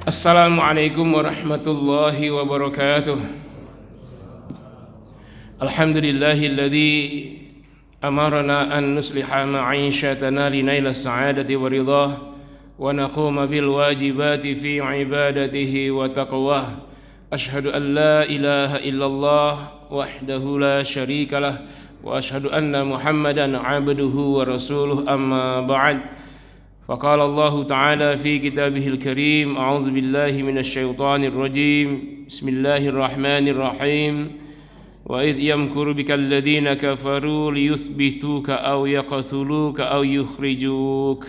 Assalamualaikum warahmatullahi wabarakatuh. Alhamdulillahilladzi amarna an nusliha ma'ishatana linaila as-sa'adati wa ridhah wa naquma bil wajibati fi ibadatihi wa taqwah. Ashhadu an la ilaha illallah wahdahu la syarika lah wa ashhadu anna Muhammadan 'abduhu wa rasuluh, amma ba'd. فقال الله تعالى في كتابه الكريم: أعوذ بالله من الشيطان الرجيم بسم الله الرحمن الرحيم وإذ يمكر بك الذين كفروا ليثبتوك أو يقتلوك أو يخرجوك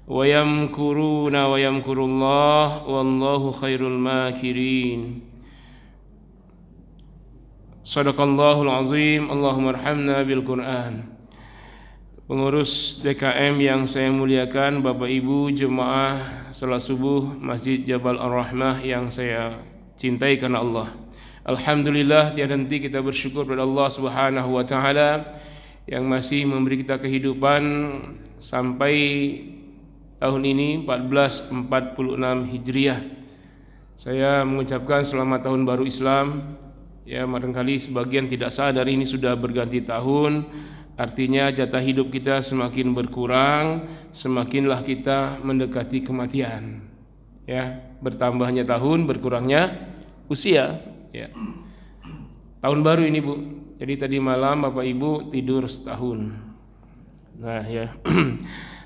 ويمكرون ويمكر الله والله خير الماكرين. صدق الله العظيم. اللهم ارحمنا بالقرآن. Pengurus DKM yang saya muliakan, Bapak Ibu jemaah salat subuh Masjid Jabal Ar-Rahmah yang saya cintai karena Allah. Alhamdulillah, tiada henti kita bersyukur kepada Allah Subhanahu wa taala yang masih memberi kita kehidupan sampai tahun ini 1446 Hijriah. Saya mengucapkan selamat tahun baru Islam. Ya, barangkali sebagian tidak sadar ini sudah berganti tahun. Artinya jatah hidup kita semakin berkurang, semakinlah kita mendekati kematian. Ya, bertambahnya tahun, berkurangnya usia. Ya. Tahun baru ini, Bu. Jadi tadi malam Bapak Ibu tidur setahun. Nah, ya.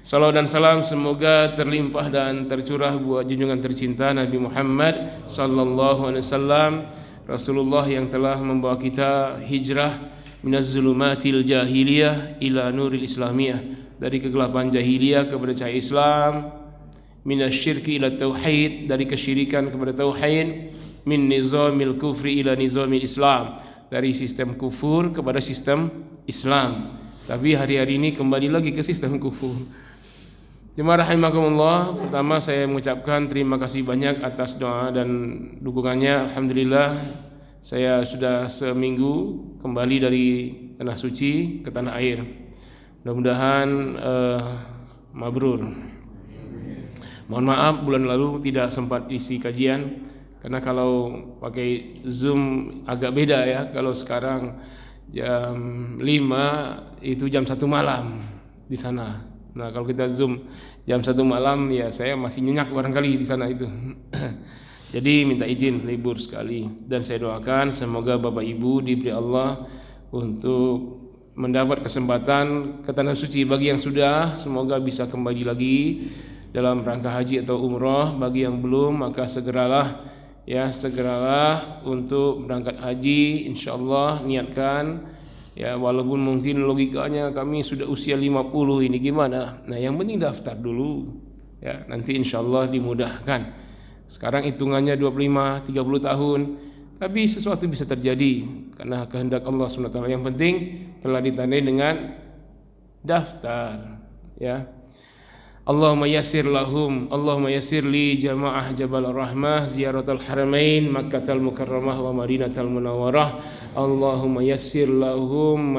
Salawat dan salam semoga terlimpah dan tercurah buat junjungan tercinta Nabi Muhammad sallallahu alaihi wasallam, Rasulullah yang telah membawa kita hijrah minaz zulumatil jahiliyah ila nuril islamiyah, dari kegelapan jahiliyah kepada cahaya Islam, minasyirki ila tauhid, dari kesyirikan kepada tauhid, min nizamil kufri ila nizamil Islam, dari sistem kufur kepada sistem Islam. Tapi hari-hari ini kembali lagi ke sistem kufur. Jemaah rahimakumullah, pertama saya mengucapkan terima kasih banyak atas doa dan dukungannya. Alhamdulillah, saya sudah seminggu kembali dari tanah suci ke tanah air. Mudah-mudahan mabrur. Mohon maaf bulan lalu tidak sempat isi kajian karena kalau pakai Zoom agak beda ya. Kalau sekarang jam 5 itu jam 1 malam di sana. Nah, kalau kita Zoom jam 1 malam ya saya masih nyenyak barangkali di sana itu. Jadi minta izin libur sekali, dan saya doakan semoga Bapak Ibu diberi Allah untuk mendapat kesempatan ke tanah suci. Bagi yang sudah, semoga bisa kembali lagi dalam rangka haji atau umroh. Bagi yang belum, maka segeralah untuk berangkat haji. Insyaallah niatkan ya, walaupun mungkin logikanya kami sudah usia 50 ini gimana. Nah, yang penting daftar dulu ya, nanti insyaallah dimudahkan. Sekarang hitungannya 25-30 tahun, tapi sesuatu bisa terjadi karena kehendak Allah SWT. Yang penting telah ditandai dengan daftar ya. Allahumma yassir lahum, Allahumma yassir li jamaah Jabal Ar-Rahmah ziyaratul haramain Makkahal Mukarramah wa Madinatul Munawwarah. Allahumma yassir lahum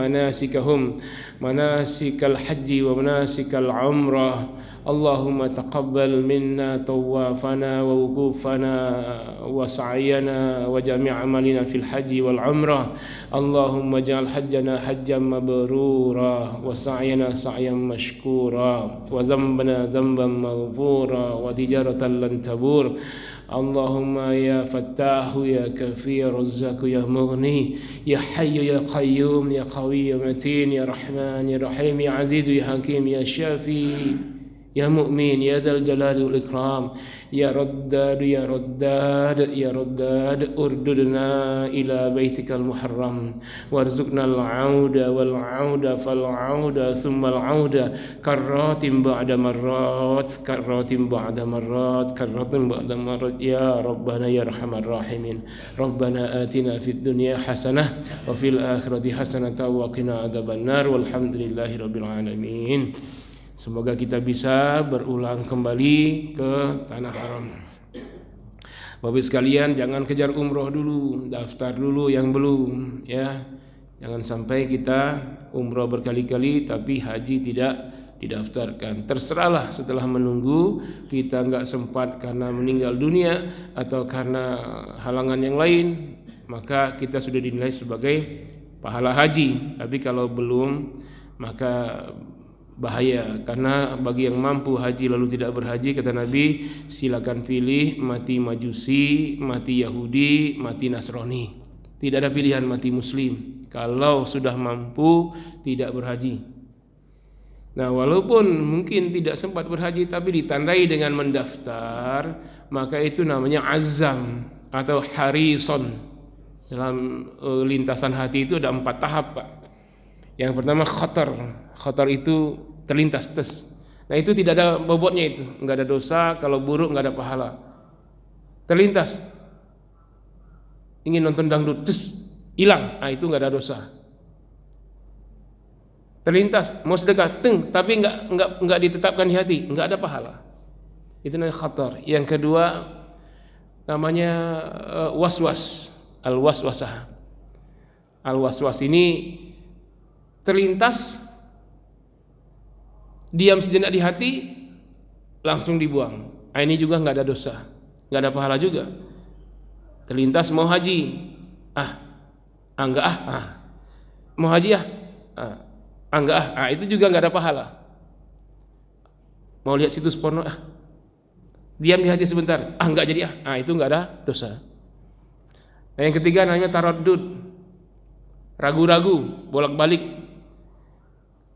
manasikal haji wa manasikal umrah. Allahumma taqabbal minna tawafana wa wukufana wa sa'yana wa jami' amalina fil haji wal umrah. Allahumma ja'al hajjana hajjan mabrura wa sa'yana sa'yan mashkura wa zambana zamban maghfura wa tijaratan lan tabur. Allahumma ya fattahu ya kafir razzaku ya mughni ya hayyu ya qayyum ya qawi ya matin ya rahman ya rahim ya aziz ya hakim ya syafi ya mu'min ya dzal jalali wal ikram ya raddad ya raddad ya raddad urdudna ila baitikal muharram warzuqna al-auda wal auda fal auda thumma al auda karratin ba'da marrat ya rabbana ya arhamar rahimin. Rabbana atina fid dunya hasanah wa fil akhirati hasanah wa qina adzabannar walhamdulillahi rabbil alamin. Semoga kita bisa berulang kembali ke tanah haram. Bapak sekalian, jangan kejar umroh dulu, daftar dulu yang belum ya. Jangan sampai kita umroh berkali-kali tapi haji tidak didaftarkan. Terserahlah setelah menunggu kita nggak sempat karena meninggal dunia atau karena halangan yang lain, maka kita sudah dinilai sebagai pahala haji. Tapi kalau belum, maka bahaya, karena bagi yang mampu haji lalu tidak berhaji, kata Nabi, silakan pilih mati Majusi, mati Yahudi, mati Nasrani. Tidak ada pilihan mati Muslim kalau sudah mampu tidak berhaji. Nah, walaupun mungkin tidak sempat berhaji tapi ditandai dengan mendaftar, maka itu namanya azam atau harison. Dalam lintasan hati itu ada 4 tahap, Pak. Yang pertama khatar. Khatar itu terlintas, tes. Nah, itu tidak ada bobotnya, itu nggak ada dosa, kalau buruk nggak ada pahala. Terlintas, ingin nonton dangdut, tes, hilang, nah itu nggak ada dosa. Terlintas mau sedekah, tapi nggak ditetapkan di hati, nggak ada pahala. Itu namanya khatar. Yang kedua namanya waswas, al-waswasah. Al-waswas ini terlintas, diam sejenak di hati, langsung dibuang. Nah, ini juga nggak ada dosa, nggak ada pahala juga. Terlintas mau haji, enggak mau haji enggak itu juga nggak ada pahala. Mau lihat situs porno, diam di hati sebentar, enggak jadi itu nggak ada dosa. Nah, yang ketiga namanya taraddud, ragu-ragu, bolak-balik.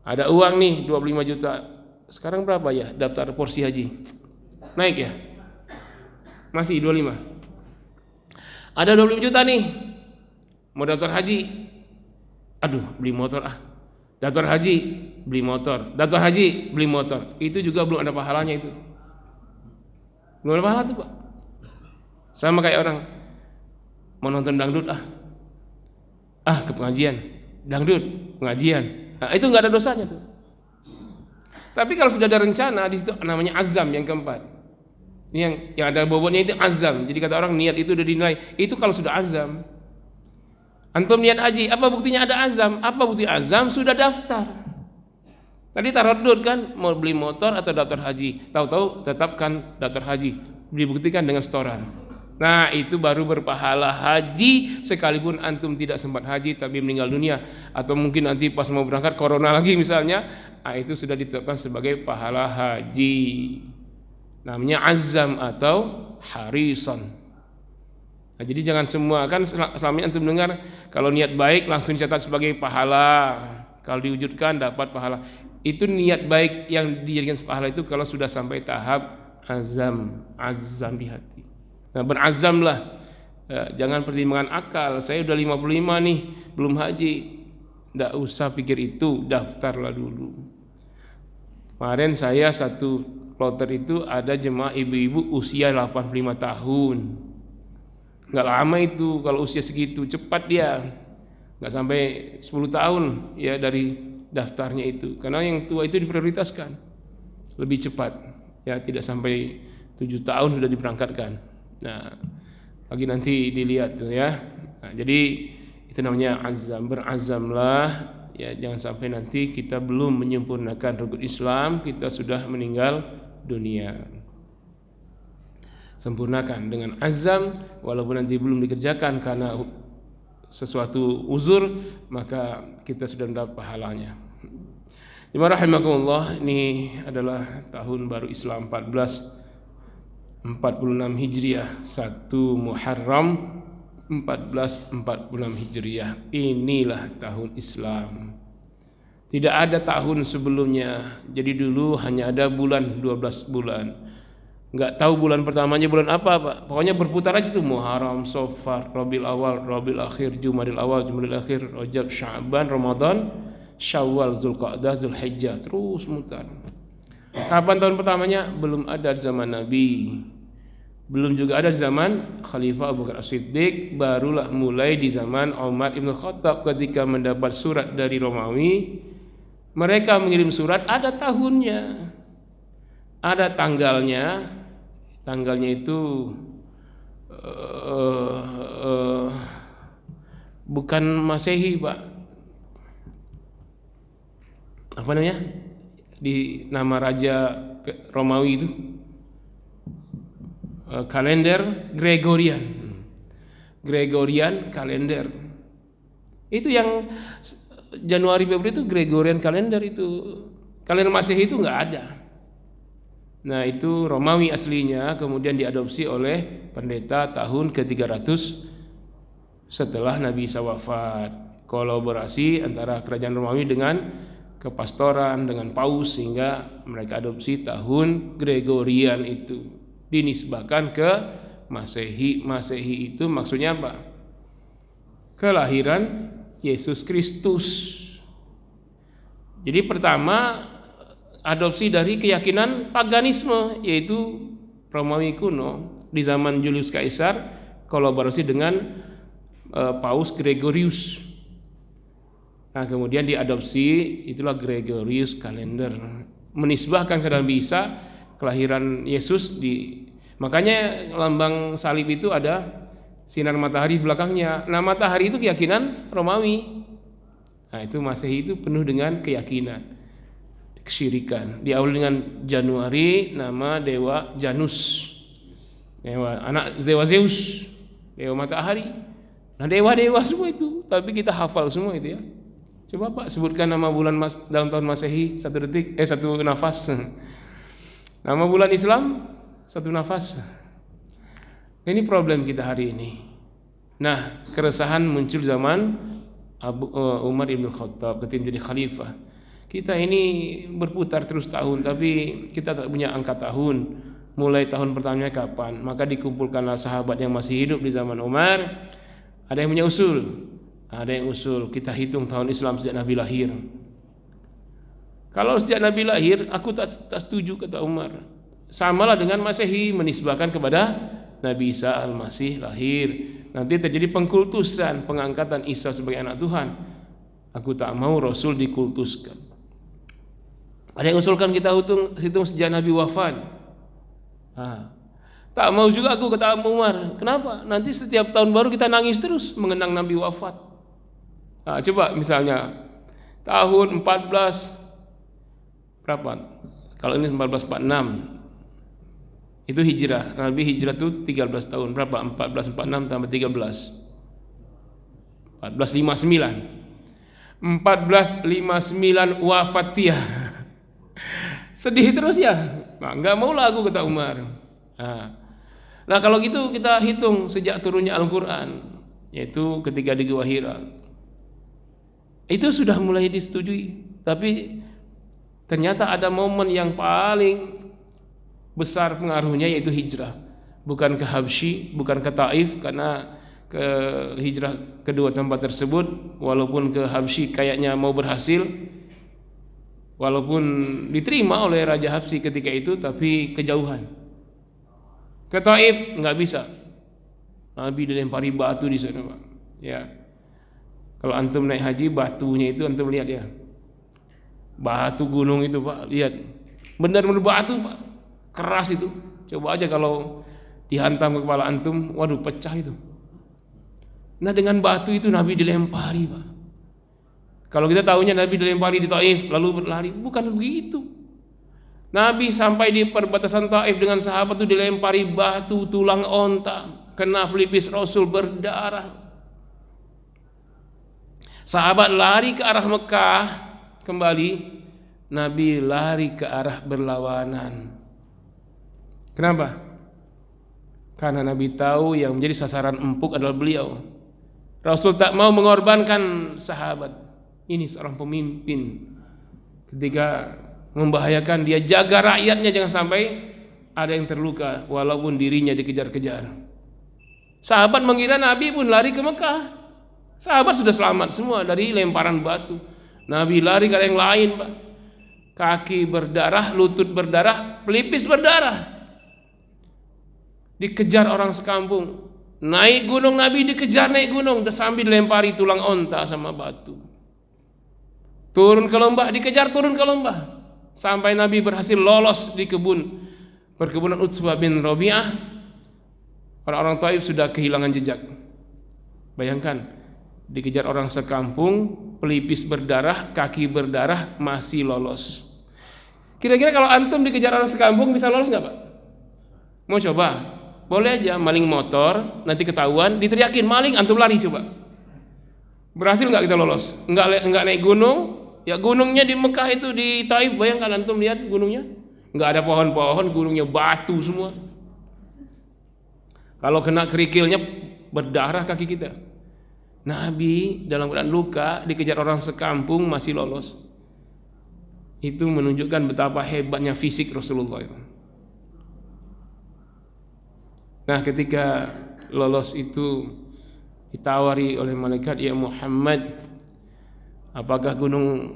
Ada uang nih 25 juta. Sekarang berapa ya daftar porsi haji? Naik ya? Masih 25. Ada 25 juta nih, mau daftar haji. Aduh, beli motor Daftar haji, beli motor. Daftar haji, beli motor. Itu juga belum ada pahalanya itu. Belum ada pahala tuh, Pak. Sama kayak orang mau nonton dangdut, ke pengajian. Dangdut, pengajian. Nah, itu nggak ada dosanya tuh. Tapi kalau sudah ada rencana, di situ namanya azam yang keempat. Ini yang ada bobotnya itu azam. Jadi kata orang niat itu udah dinilai. Itu kalau sudah azam. Antum niat haji, apa buktinya ada azam? Apa bukti azam? Sudah daftar. Tadi taraddud kan, mau beli motor atau daftar haji. Tahu-tahu tetapkan daftar haji. Dibuktikan dengan setoran. Nah, itu baru berpahala haji, sekalipun antum tidak sempat haji tapi meninggal dunia, atau mungkin nanti pas mau berangkat corona lagi misalnya, itu sudah ditetapkan sebagai pahala haji. Namanya azam atau harison. Nah, jadi jangan semua, kan selama ini antum dengar kalau niat baik langsung dicatat sebagai pahala, kalau diwujudkan dapat pahala. Itu niat baik yang dijadikan pahala itu kalau sudah sampai tahap azam di hati. Nah, berazamlah, jangan pertimbangan akal. Saya udah 55 nih, belum haji. Nggak usah pikir itu, daftarlah dulu. Kemarin saya satu kloter itu ada jemaah ibu-ibu usia 85 tahun. Nggak lama itu kalau usia segitu, cepat dia. Nggak sampai 10 tahun ya dari daftarnya itu. Karena yang tua itu diprioritaskan. Lebih cepat, ya tidak sampai 7 tahun sudah diberangkatkan. Nah, lagi nanti dilihat tuh ya. Nah, jadi itu namanya azam, berazamlah ya, jangan sampai nanti kita belum menyempurnakan rukun Islam, kita sudah meninggal dunia. Sempurnakan dengan azam, walaupun nanti belum dikerjakan karena sesuatu uzur, maka kita sudah mendapat pahalanya. Jemaah rahimakumullah, ini adalah tahun baru Islam 1446 Hijriah, 1 Muharram 1446 Hijriah. Inilah tahun Islam. Tidak ada tahun sebelumnya. Jadi dulu hanya ada bulan, 12 bulan. Enggak tahu bulan pertamanya bulan apa, Pak. Pokoknya berputar aja tuh, Muharram, Safar, Rabiul Awal, Rabiul Akhir, Jumadil Awal, Jumadil Akhir, Rajab, Sya'ban, Ramadan, Syawal, Zulqa'dah, Zulhijjah, terus mutar. Kapan tahun pertamanya? Belum ada di zaman Nabi. Belum juga ada di zaman Khalifah Abu Bakar As-Siddiq. Barulah mulai di zaman Umar Ibn Khattab ketika mendapat surat dari Romawi. Mereka mengirim surat, ada tahunnya, ada tanggalnya. Tanggalnya itu bukan Masehi, Pak. Apa namanya? di nama raja Romawi itu, kalender Gregorian kalender. Itu yang Januari Februari itu Gregorian kalender, itu kalender Masehi itu nggak ada. Nah itu Romawi aslinya, kemudian diadopsi oleh pendeta tahun ke-300 setelah Nabi Isa wafat. Kolaborasi antara kerajaan Romawi dengan kepastoran, dengan paus, sehingga mereka adopsi tahun Gregorian itu, dinisbahkan ke Masehi. Masehi itu maksudnya apa? Kelahiran Yesus Kristus. Jadi pertama adopsi dari keyakinan paganisme, yaitu Romawi kuno di zaman Julius Caesar, kolaborasi dengan Paus Gregorius. Nah kemudian diadopsi, itulah Gregorius kalender, menisbahkan ke Nabi Isa kelahiran Yesus. Makanya lambang salib itu ada sinar matahari belakangnya. Nah matahari itu keyakinan Romawi. Nah itu Masehi itu penuh dengan keyakinan kesyirikan. Diawali dengan Januari, nama dewa Janus, anak dewa Zeus, dewa matahari. Nah dewa-dewa semua itu, tapi kita hafal semua itu ya. Coba Pak sebutkan nama bulan dalam tahun Masehi satu nafas. Nama bulan Islam satu nafas. Ini problem kita hari ini. Nah keresahan muncul zaman Umar ibn Khattab ketika jadi khalifah. Kita ini berputar terus tahun, tapi kita tak punya angka tahun. Mulai tahun pertamanya kapan? Maka dikumpulkanlah sahabat yang masih hidup di zaman Umar. Ada yang punya usul, kita hitung tahun Islam sejak Nabi lahir. Kalau sejak Nabi lahir, aku tak setuju, kata Umar. Samalah dengan Masehi, menisbahkan kepada Nabi Isa Al-Masih lahir. Nanti terjadi pengkultusan, pengangkatan Isa sebagai anak Tuhan. Aku tak mau Rasul dikultuskan. Ada yang usulkan kita hitung sejak Nabi wafat. Tak mau juga aku, kata Umar. Kenapa? Nanti setiap tahun baru kita nangis terus mengenang Nabi wafat. Coba misalnya tahun 14 berapa? Kalau ini 1446 itu hijrah. Nabi hijrah itu 13 tahun. Berapa? 1446 tambah 13 1459 wafatiyah. Sedih terus ya. Nggak mau lah aku, kata Umar. Nah kalau gitu kita hitung sejak turunnya Al-Quran, yaitu ketika di Gua Hira. Itu sudah mulai disetujui. Tapi ternyata ada momen yang paling besar pengaruhnya, yaitu hijrah. Bukan ke Habsyi, bukan ke Taif, karena ke hijrah kedua tempat tersebut, walaupun ke Habsyi kayaknya mau berhasil, walaupun diterima oleh Raja Habsyi ketika itu, tapi kejauhan. Ke Taif nggak bisa. Nabi dilempari batu di sana, Pak. Ya. Kalau antum naik haji, batunya itu antum lihat ya. Batu gunung itu, Pak, lihat. Benar-benar batu, Pak. Keras itu. Coba aja kalau dihantam ke kepala antum, waduh pecah itu. Nah dengan batu itu Nabi dilempari, Pak. Kalau kita tahunya Nabi dilempari di Taif lalu berlari, bukan begitu. Nabi sampai di perbatasan Taif dengan sahabat itu dilempari batu tulang onta, kena pelipis Rasul berdarah. Sahabat lari ke arah Mekah kembali, Nabi lari ke arah berlawanan. Kenapa? Karena Nabi tahu yang menjadi sasaran empuk adalah beliau. Rasul tak mau mengorbankan sahabat. Ini seorang pemimpin, ketika membahayakan dia jaga rakyatnya jangan sampai ada yang terluka walaupun dirinya dikejar-kejar. Sahabat mengira Nabi pun lari ke Mekah. Sahabat sudah selamat semua dari lemparan batu. Nabi lari ke arah yang lain, Pak. Kaki berdarah, lutut berdarah, pelipis berdarah. Dikejar orang sekampung. Naik gunung, Nabi dikejar naik gunung sambil dilempari tulang onta sama batu. Turun ke lembah, dikejar turun ke lembah, sampai Nabi berhasil lolos di perkebunan Utsbah bin Rabi'ah. Orang-orang Taif sudah kehilangan jejak. Bayangkan, dikejar orang sekampung, pelipis berdarah, kaki berdarah, masih lolos. Kira-kira kalau antum dikejar orang sekampung bisa lolos nggak Pak? Mau coba? Boleh aja maling motor, nanti ketahuan, diteriakin maling, antum lari coba. Berhasil nggak kita lolos? Nggak naik gunung? Ya gunungnya di Mekah itu di Taif, bayangkan antum lihat gunungnya, nggak ada pohon-pohon, gunungnya batu semua. Kalau kena kerikilnya berdarah kaki kita. Nabi dalam keadaan luka dikejar orang sekampung masih lolos. Itu menunjukkan betapa hebatnya fisik Rasulullah itu. Nah, ketika lolos itu ditawari oleh malaikat, ya Muhammad, apakah gunung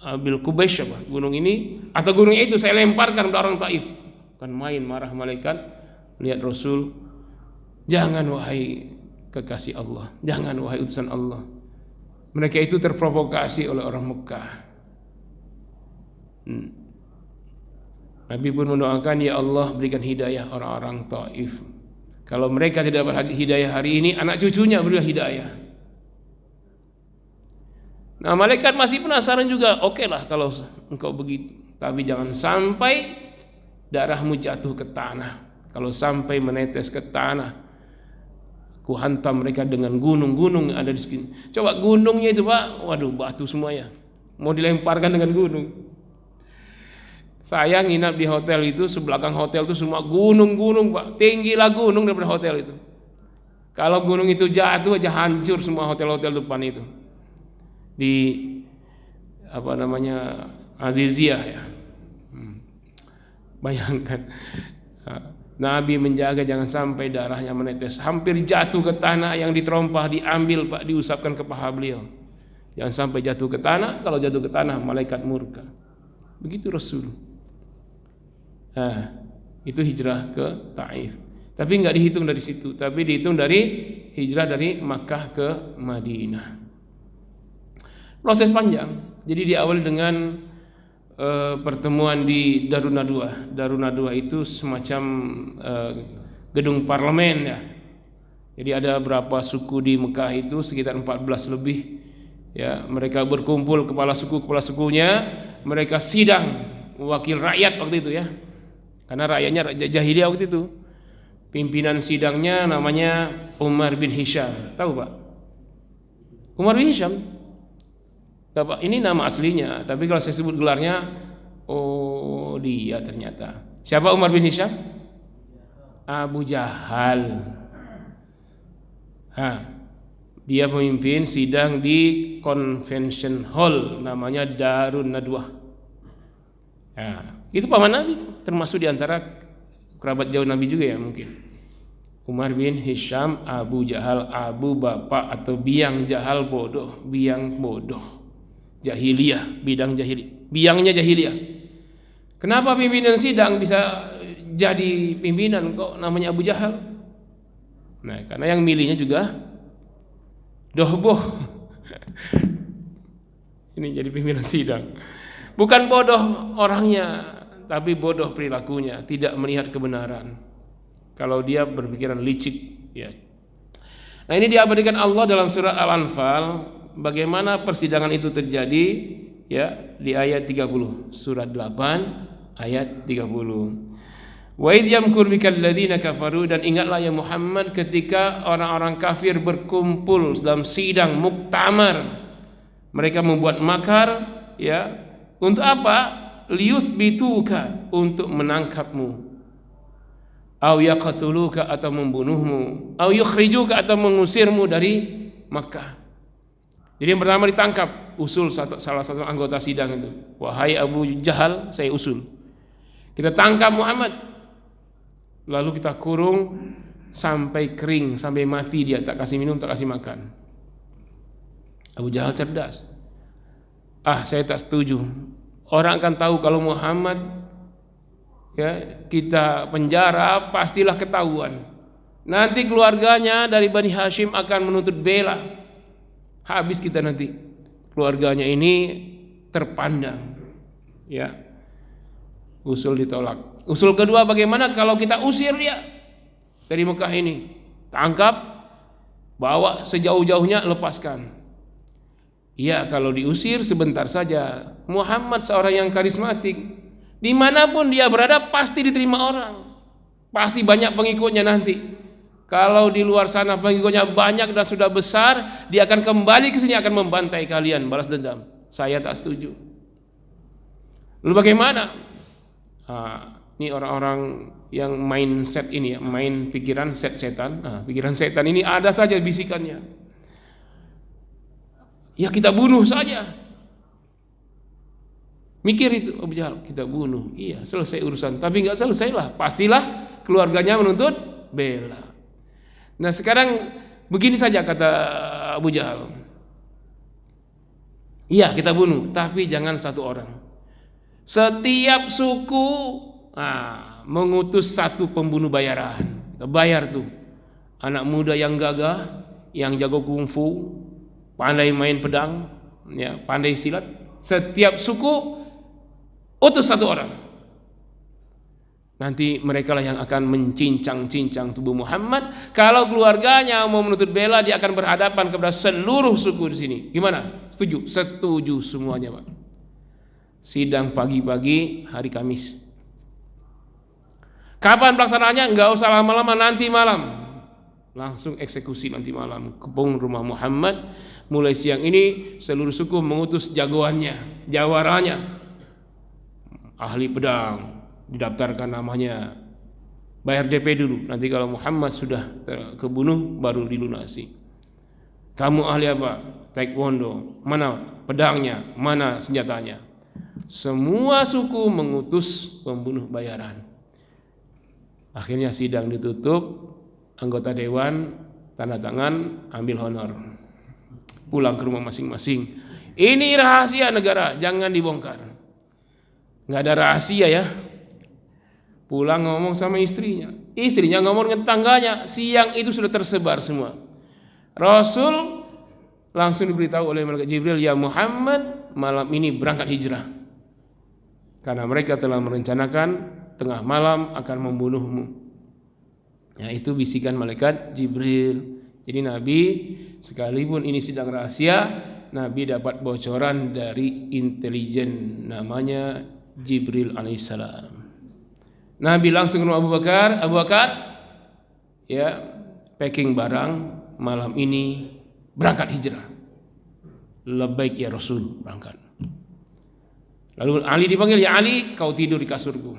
Abil Qubais gunung ini atau gunung itu saya lemparkan ke orang Taif. Kan main marah malaikat lihat Rasul. Jangan wahai kekasih Allah, jangan wahai utusan Allah. Mereka itu terprovokasi oleh orang Mekah. Nabi pun mendoakan, ya Allah berikan hidayah orang-orang Taif. Kalau mereka tidak dapat hidayah hari ini, anak cucunya berilah hidayah. Nah, malaikat masih penasaran juga. Oke lah kalau engkau begitu, tapi jangan sampai darahmu jatuh ke tanah. Kalau sampai menetes ke tanah, ku hantam mereka dengan gunung-gunung yang ada di sini. Coba gunungnya itu Pak, waduh batu semua ya. Mau dilemparkan dengan gunung. Saya nginap di hotel itu, sebelakang hotel itu semua gunung-gunung Pak. Tinggilah gunung daripada hotel itu. Kalau gunung itu jatuh aja hancur semua hotel-hotel depan itu. Di Aziziyah ya. Bayangkan. Nabi menjaga jangan sampai darahnya menetes. Hampir jatuh ke tanah, yang diterompah diambil Pak, diusapkan ke paha beliau. Jangan sampai jatuh ke tanah. Kalau jatuh ke tanah malaikat murka. Begitu Rasul. Nah, itu hijrah ke Taif. Tapi nggak dihitung dari situ, tapi dihitung dari hijrah dari Makkah ke Madinah. Proses panjang. Jadi diawali dengan pertemuan di Darun Nadwa. Darun Nadwa itu semacam gedung parlemen ya. Jadi ada berapa suku di Mekah itu sekitar 14 lebih. Ya, mereka berkumpul kepala sukunya, mereka sidang wakil rakyat waktu itu ya. Karena rakyatnya raja jahiliyah waktu itu. Pimpinan sidangnya namanya Umar bin Hisham. Tahu Pak? Umar bin Hisham. Pak, ini nama aslinya, tapi kalau saya sebut gelarnya, oh dia ternyata. Siapa Umar bin Hisham? Abu Jahal. Dia pemimpin sidang di Convention Hall, namanya Darun Nadwah. Itu paman Nabi, termasuk diantara kerabat jauh Nabi juga ya mungkin. Umar bin Hisham, Abu Jahal, Abu bapak atau biang Jahal bodoh, biang bodoh. Jahiliyah, bidang jahiliyah, biangnya jahiliyah. Kenapa pimpinan sidang bisa jadi pimpinan kok namanya Abu Jahal? Nah, karena yang milihnya juga dohboh. Ini jadi pimpinan sidang. Bukan bodoh orangnya, tapi bodoh perilakunya, tidak melihat kebenaran. Kalau dia berpikiran licik, ya. Nah, ini diabadikan Allah dalam surat Al-Anfal. Bagaimana persidangan itu terjadi ya di ayat 30 surat 8 ayat 30. Wa idh yamkur bikal ladzina kafaru, dan ingatlah ya Muhammad ketika orang-orang kafir berkumpul dalam sidang muktamar. Mereka membuat makar ya untuk apa? Liyusbituka, untuk menangkapmu. Au yaqtuluka, atau membunuhmu. Au yukhrijuka, atau mengusirmu dari Makkah. Jadi yang pertama ditangkap, usul salah satu anggota sidang itu. Wahai Abu Jahal, saya usul. Kita tangkap Muhammad. Lalu kita kurung sampai kering, sampai mati dia, tak kasih minum, tak kasih makan. Abu Jahal cerdas. Saya tak setuju. Orang akan tahu kalau Muhammad ya kita penjara, pastilah ketahuan. Nanti keluarganya dari Bani Hashim akan menuntut bela. Habis kita nanti, keluarganya ini terpandang. Ya. Usul ditolak. Usul kedua, bagaimana kalau kita usir dia dari Mekah ini? Tangkap, bawa sejauh-jauhnya, lepaskan. Ya kalau diusir sebentar saja. Muhammad seorang yang karismatik, dimanapun dia berada pasti diterima orang, pasti banyak pengikutnya nanti. Kalau di luar sana pengikutnya banyak dan sudah besar, dia akan kembali ke sini akan membantai kalian, balas dendam. Saya tak setuju. Lalu bagaimana? Ini orang-orang yang main set ini ya, main pikiran setan. Pikiran setan ini ada saja bisikannya. Ya kita bunuh saja. Mikir itu Abu Jahal, kita bunuh. Iya, selesai urusan. Tapi enggak selesailah. Pastilah keluarganya menuntut bela. Nah, sekarang begini saja kata Abu Jahal. Iya, kita bunuh, tapi jangan satu orang. Setiap suku mengutus satu pembunuh bayaran. Kita bayar tuh. Anak muda yang gagah, yang jago kungfu, pandai main pedang, ya, pandai silat. Setiap suku utus satu orang. Nanti mereka lah yang akan mencincang-cincang tubuh Muhammad. Kalau keluarganya mau menuntut bela, dia akan berhadapan kepada seluruh suku di sini. Gimana? Setuju? Setuju semuanya, Pak. Sidang pagi-pagi hari Kamis. Kapan pelaksanaannya? Enggak usah lama-lama, nanti malam. Langsung eksekusi nanti malam. Kepung rumah Muhammad. Mulai siang ini seluruh suku mengutus jagoannya, jawaranya, ahli pedang, didaftarkan namanya, bayar DP dulu. Nanti kalau Muhammad sudah kebunuh baru dilunasi. Kamu ahli apa? Taekwondo. Mana pedangnya? Mana senjatanya? Semua suku mengutus pembunuh bayaran. Akhirnya sidang ditutup. Anggota dewan tanda tangan, ambil honor, pulang ke rumah masing-masing. Ini rahasia negara, jangan dibongkar. Nggak ada rahasia ya. Pulang ngomong sama istrinya, istrinya ngomong dengan tetangganya. Siang itu sudah tersebar semua. Rasul langsung diberitahu oleh malaikat Jibril, ya Muhammad, malam ini berangkat hijrah, karena mereka telah merencanakan tengah malam akan membunuhmu. Ya, itu bisikan malaikat Jibril. Jadi Nabi, sekalipun ini sidang rahasia, Nabi dapat bocoran dari intelijen namanya Jibril alaihissalam. Nabi langsung ke rumah Abu Bakar. Abu Bakar, ya, packing barang, malam ini berangkat hijrah. Labbaik ya Rasul, berangkat. Lalu Ali dipanggil, ya Ali, kau tidur di kasurku.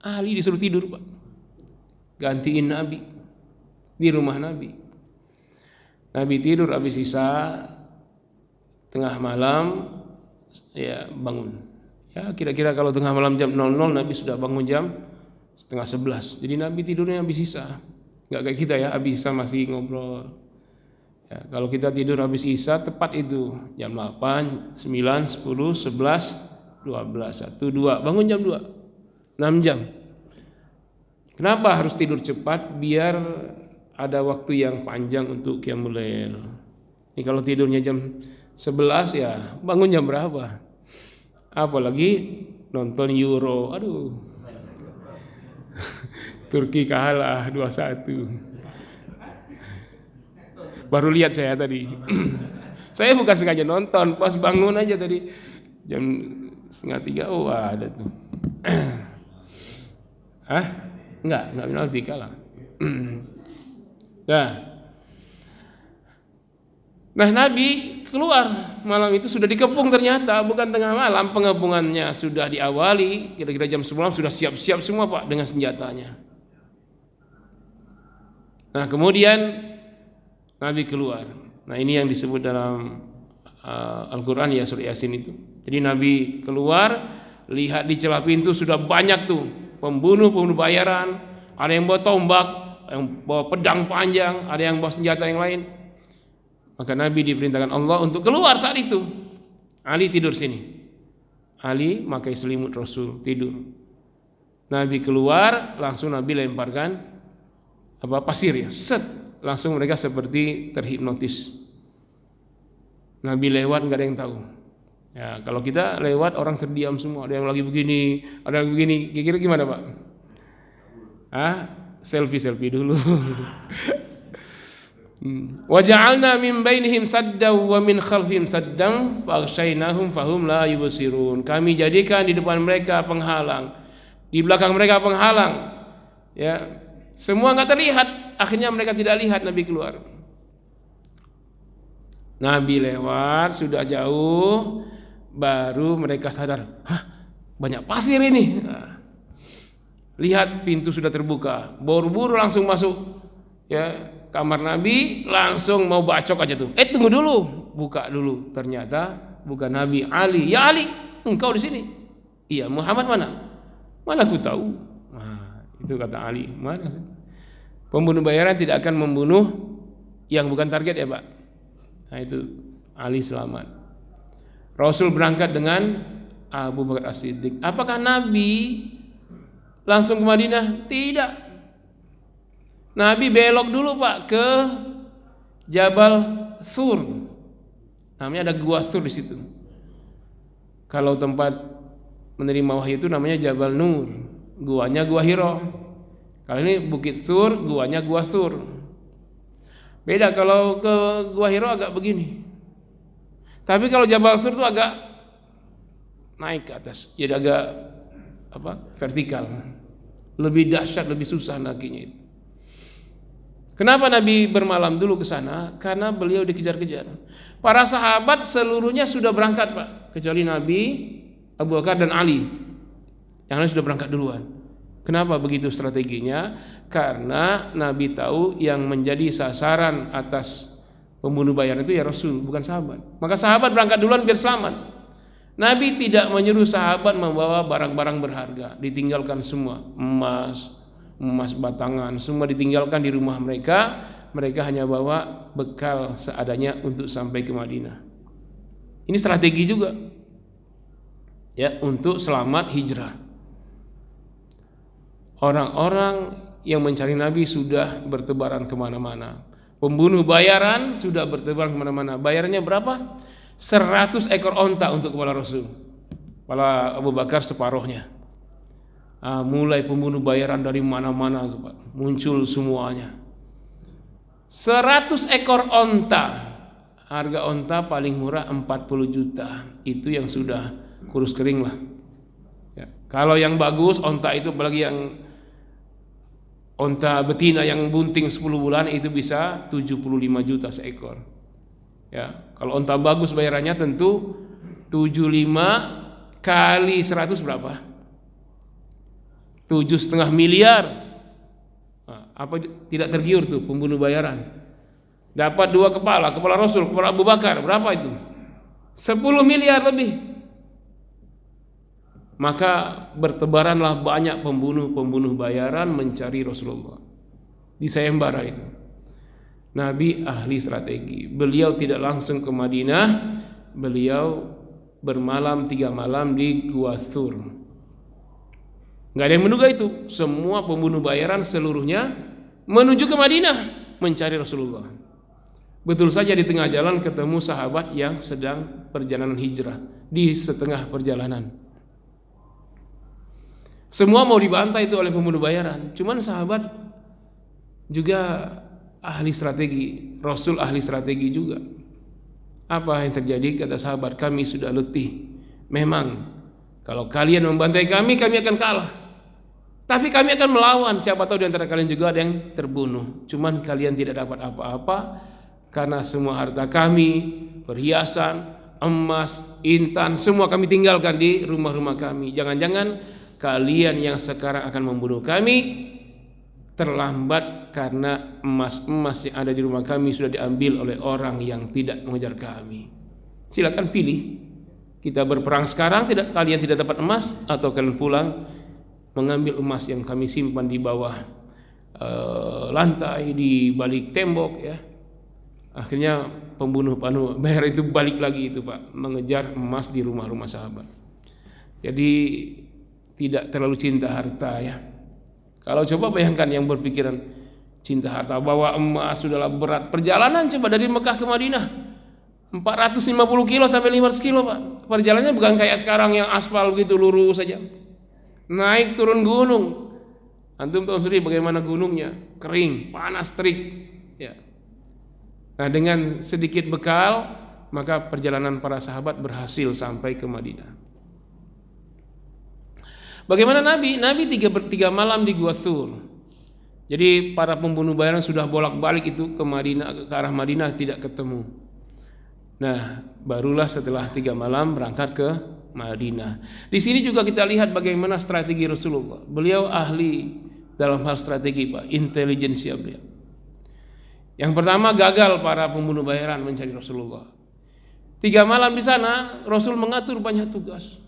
Ali disuruh tidur, Pak. Gantiin Nabi di rumah Nabi. Nabi tidur habis isya, tengah malam ya bangun. Ya kira-kira kalau tengah malam jam 00 Nabi sudah bangun jam setengah 11. Jadi Nabi tidurnya habis isya. Enggak kayak kita ya, habis isya masih ngobrol. Ya, kalau kita tidur habis isya tepat itu jam 8, 9, 10, 11, 12, 1, 2. Bangun jam 2. 6 jam. Kenapa harus tidur cepat? Biar ada waktu yang panjang untuk qiyamul lail. Ini kalau tidurnya jam 11 ya bangun jam berapa? Apalagi nonton Euro. Aduh. Turki kalah 2-1. Baru lihat saya tadi. Saya bukan sengaja nonton, pas bangun aja tadi jam 2:30. Oh ada tuh. Enggak penalti, kalah. Nah Nabi keluar malam itu sudah dikepung, ternyata bukan tengah malam, pengepungannya sudah diawali kira-kira jam 10 sudah siap-siap semua Pak dengan senjatanya. Nah kemudian Nabi keluar. Nah ini yang disebut dalam Al-Quran ya, surah Yasin itu. Jadi Nabi keluar, lihat di celah pintu sudah banyak tuh pembunuh bayaran, ada yang bawa tombak, yang bawa pedang panjang, ada yang bawa senjata yang lain. Maka Nabi diperintahkan Allah untuk keluar saat itu. Ali tidur sini. Ali pakai selimut Rasul, tidur. Nabi keluar, langsung Nabi lemparkan pasir ya, set, langsung mereka seperti terhipnotis. Nabi lewat nggak ada yang tahu. Ya, kalau kita lewat orang terdiam semua, ada yang lagi begini, ada yang begini. Kira-kira gimana Pak? Selfie dulu. Wa ja'alna min bainihim saddan wa min khalfihim saddan faghshaynahum fahum la yubsirun. Kami jadikan di depan mereka penghalang, di belakang mereka penghalang. Ya, semua enggak terlihat, akhirnya mereka tidak lihat Nabi keluar. Nabi lewat sudah jauh, baru mereka sadar, banyak pasir ini. Lihat pintu sudah terbuka, buru-buru langsung masuk ya kamar Nabi, langsung mau bacok aja tuh. Tunggu dulu, buka dulu. Ternyata bukan Nabi, Ali. Ya Ali, engkau di sini? Iya. Muhammad mana? Mana aku tahu. Nah, itu kata Ali. Mana sih? Pembunuh bayaran tidak akan membunuh yang bukan target ya Pak. Nah itu Ali selamat. Rasul berangkat dengan Abu Bakar As-Siddiq. Apakah Nabi langsung ke Madinah? Tidak. Nabi belok dulu Pak ke Jabal Sur. Namanya ada gua Sur di situ. Kalau tempat menerima wahyu itu namanya Jabal Nur. Guanya Gua Hiro. Kalau ini Bukit Sur, guanya Gua Sur. Beda kalau ke Gua Hiro agak begini. Tapi kalau Jabal Sur itu agak naik ke atas. Jadi agak vertikal. Lebih dahsyat, lebih susah nakinya itu. Kenapa Nabi bermalam dulu ke sana? Karena beliau dikejar-kejar. Para sahabat seluruhnya sudah berangkat Pak, kecuali Nabi, Abu Bakar dan Ali. Yang lain sudah berangkat duluan. Kenapa begitu strateginya? Karena Nabi tahu yang menjadi sasaran atas pembunuh bayaran itu ya Rasul, bukan sahabat. Maka sahabat berangkat duluan biar selamat. Nabi tidak menyuruh sahabat membawa barang-barang berharga, ditinggalkan semua, emas batangan, semua ditinggalkan di rumah mereka. Mereka hanya bawa bekal seadanya untuk sampai ke Madinah. Ini strategi juga ya untuk selamat hijrah. Orang-orang yang mencari Nabi sudah bertebaran kemana-mana. Pembunuh bayaran sudah bertebaran kemana-mana. Bayarannya berapa? 100 ekor onta untuk kepala Rasul. Kepala Abu Bakar separuhnya. Mulai pembunuh bayaran dari mana-mana Pak, muncul semuanya. 100 ekor onta. Harga onta paling murah 40 juta. Itu yang sudah kurus kering lah ya. Kalau yang bagus onta itu, apalagi yang onta betina yang bunting 10 bulan itu bisa 75 juta seekor ya. Kalau onta bagus bayarannya tentu 75 kali 100 berapa? 7,5 miliar. Apa tidak tergiur tuh pembunuh bayaran? Dapat 2 kepala Rasul, kepala Abu Bakar, berapa itu? 10 miliar lebih. Maka bertebaranlah banyak pembunuh bayaran mencari Rasulullah di sayembara itu. Nabi ahli strategi. Beliau tidak langsung ke Madinah, beliau bermalam 3 malam di Gua Sur. Gak ada yang menduga itu. Semua pembunuh bayaran seluruhnya menuju ke Madinah mencari Rasulullah. Betul saja di tengah jalan ketemu sahabat yang sedang perjalanan hijrah. Di setengah perjalanan semua mau dibantai itu oleh pembunuh bayaran. Cuman sahabat juga ahli strategi, Rasul ahli strategi juga. Apa yang terjadi? Kata sahabat, kami sudah letih. Memang kalau kalian membantai kami akan kalah. Tapi kami akan melawan. Siapa tahu di antara kalian juga ada yang terbunuh. Cuman kalian tidak dapat apa-apa karena semua harta kami, perhiasan, emas, intan, semua kami tinggalkan di rumah-rumah kami. Jangan-jangan kalian yang sekarang akan membunuh kami terlambat karena emas-emas yang ada di rumah kami sudah diambil oleh orang yang tidak mengejar kami. Silakan pilih. Kita berperang sekarang, kalian tidak dapat emas, atau kalian pulang mengambil emas yang kami simpan di bawah lantai, di balik tembok ya. Akhirnya pembunuh bayar itu balik lagi itu Pak, mengejar emas di rumah-rumah sahabat. Jadi tidak terlalu cinta harta ya. Kalau coba bayangkan yang berpikiran cinta harta, bawa emas sudahlah berat. Perjalanan coba dari Mekah ke Madinah 450 kilo sampai 500 kilo Pak. Perjalanannya bukan kayak sekarang yang aspal begitu lurus saja. Naik turun gunung. Antum tahu sendiri bagaimana gunungnya, kering, panas, terik ya. Nah, dengan sedikit bekal, maka perjalanan para sahabat berhasil sampai ke Madinah. Bagaimana Nabi? Nabi tiga malam di Gua Sur. Jadi para pembunuh bayaran sudah bolak-balik itu ke Madinah, ke arah Madinah, tidak ketemu. Nah, barulah setelah 3 malam berangkat ke Madinah. Di sini juga kita lihat bagaimana strategi Rasulullah. Beliau ahli dalam hal strategi, Pak, intelijensia beliau. Yang pertama, gagal para pembunuh bayaran mencari Rasulullah. 3 malam di sana, Rasul mengatur banyak tugas.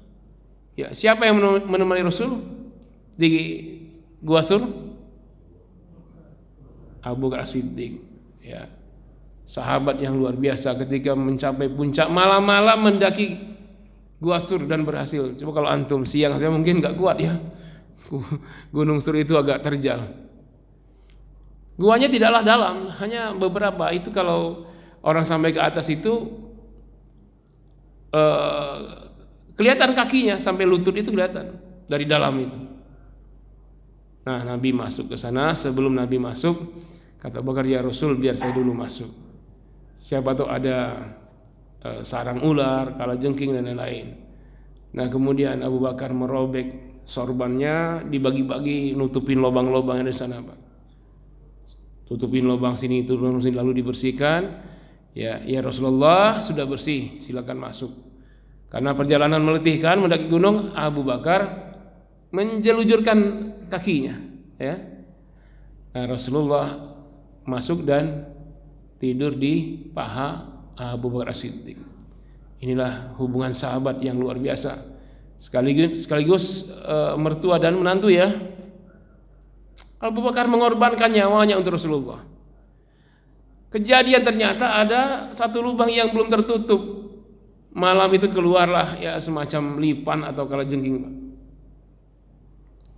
Ya, siapa yang menemani Rasul di Gua Sur? Abu Bakar Siddiq. Ya, sahabat yang luar biasa ketika mencapai puncak malam-malam mendaki Gua Sur dan berhasil. Coba kalau antum siang, saya mungkin nggak kuat ya. Gunung Sur itu agak terjal. Guanya tidaklah dalam, hanya beberapa. Itu kalau orang sampai ke atas itu kelihatan kakinya sampai lutut itu kelihatan dari dalam itu. Nah, Nabi masuk ke sana. Sebelum Nabi masuk, kata Abu Bakar, ya Rasul, biar saya dulu masuk. Siapa tahu ada sarang ular, kalajengking dan lain-lain. Nah, kemudian Abu Bakar merobek sorbannya, dibagi-bagi, nutupin lubang-lubang yang di sana, Pak. Tutupin lubang sini, turun sini, lalu dibersihkan. Ya Rasulullah, sudah bersih, silakan masuk. Karena perjalanan meletihkan mendaki gunung, Abu Bakar menjelujurkan kakinya, ya. Nah, Rasulullah masuk dan tidur di paha Abu Bakar As-Siddiq. Inilah hubungan sahabat yang luar biasa. Sekaligus mertua dan menantu, ya. Abu Bakar mengorbankan nyawanya untuk Rasulullah. Kejadian ternyata ada satu lubang yang belum tertutup. Malam itu keluarlah ya semacam lipan atau kalajengking.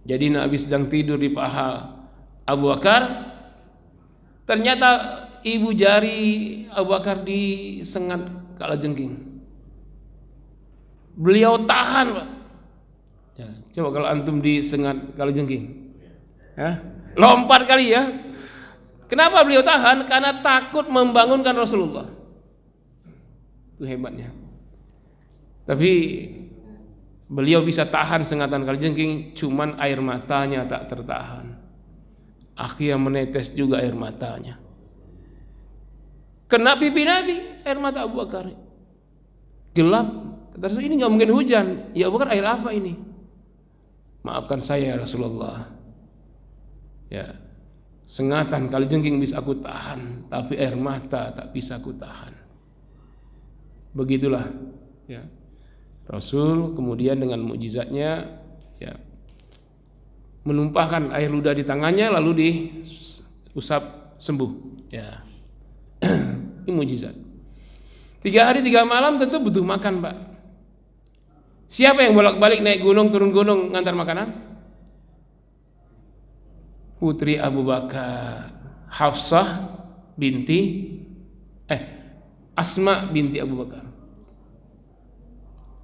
Jadi Nabi sedang tidur di paha Abu Bakar. Ternyata ibu jari Abu Bakar disengat kalajengking. Beliau tahan, Pak. Ya, coba kalau antum disengat kalajengking, ya, lompat kali ya. Kenapa beliau tahan? Karena takut membangunkan Rasulullah. Itu hebatnya. Tapi beliau bisa tahan sengatan kalajengking, cuman air matanya tak tertahan. Akhirnya menetes juga air matanya. Kena pipi Nabi, air mata Abu Bakar. Gelap. Kata Rasul, ini nggak mungkin hujan. Ya Abu Bakar, air apa ini? Maafkan saya Rasulullah. Ya, sengatan kalajengking bisa aku tahan, tapi air mata tak bisa aku tahan. Begitulah, ya. Rasul kemudian dengan mukjizatnya, ya, menumpahkan air ludah di tangannya lalu diusap sembuh. Ya, ini mukjizat. 3 hari 3 malam tentu butuh makan, Pak. Siapa yang bolak-balik naik gunung turun gunung ngantar makanan? Putri Abu Bakar, Hafsah binti Asma binti Abu Bakar.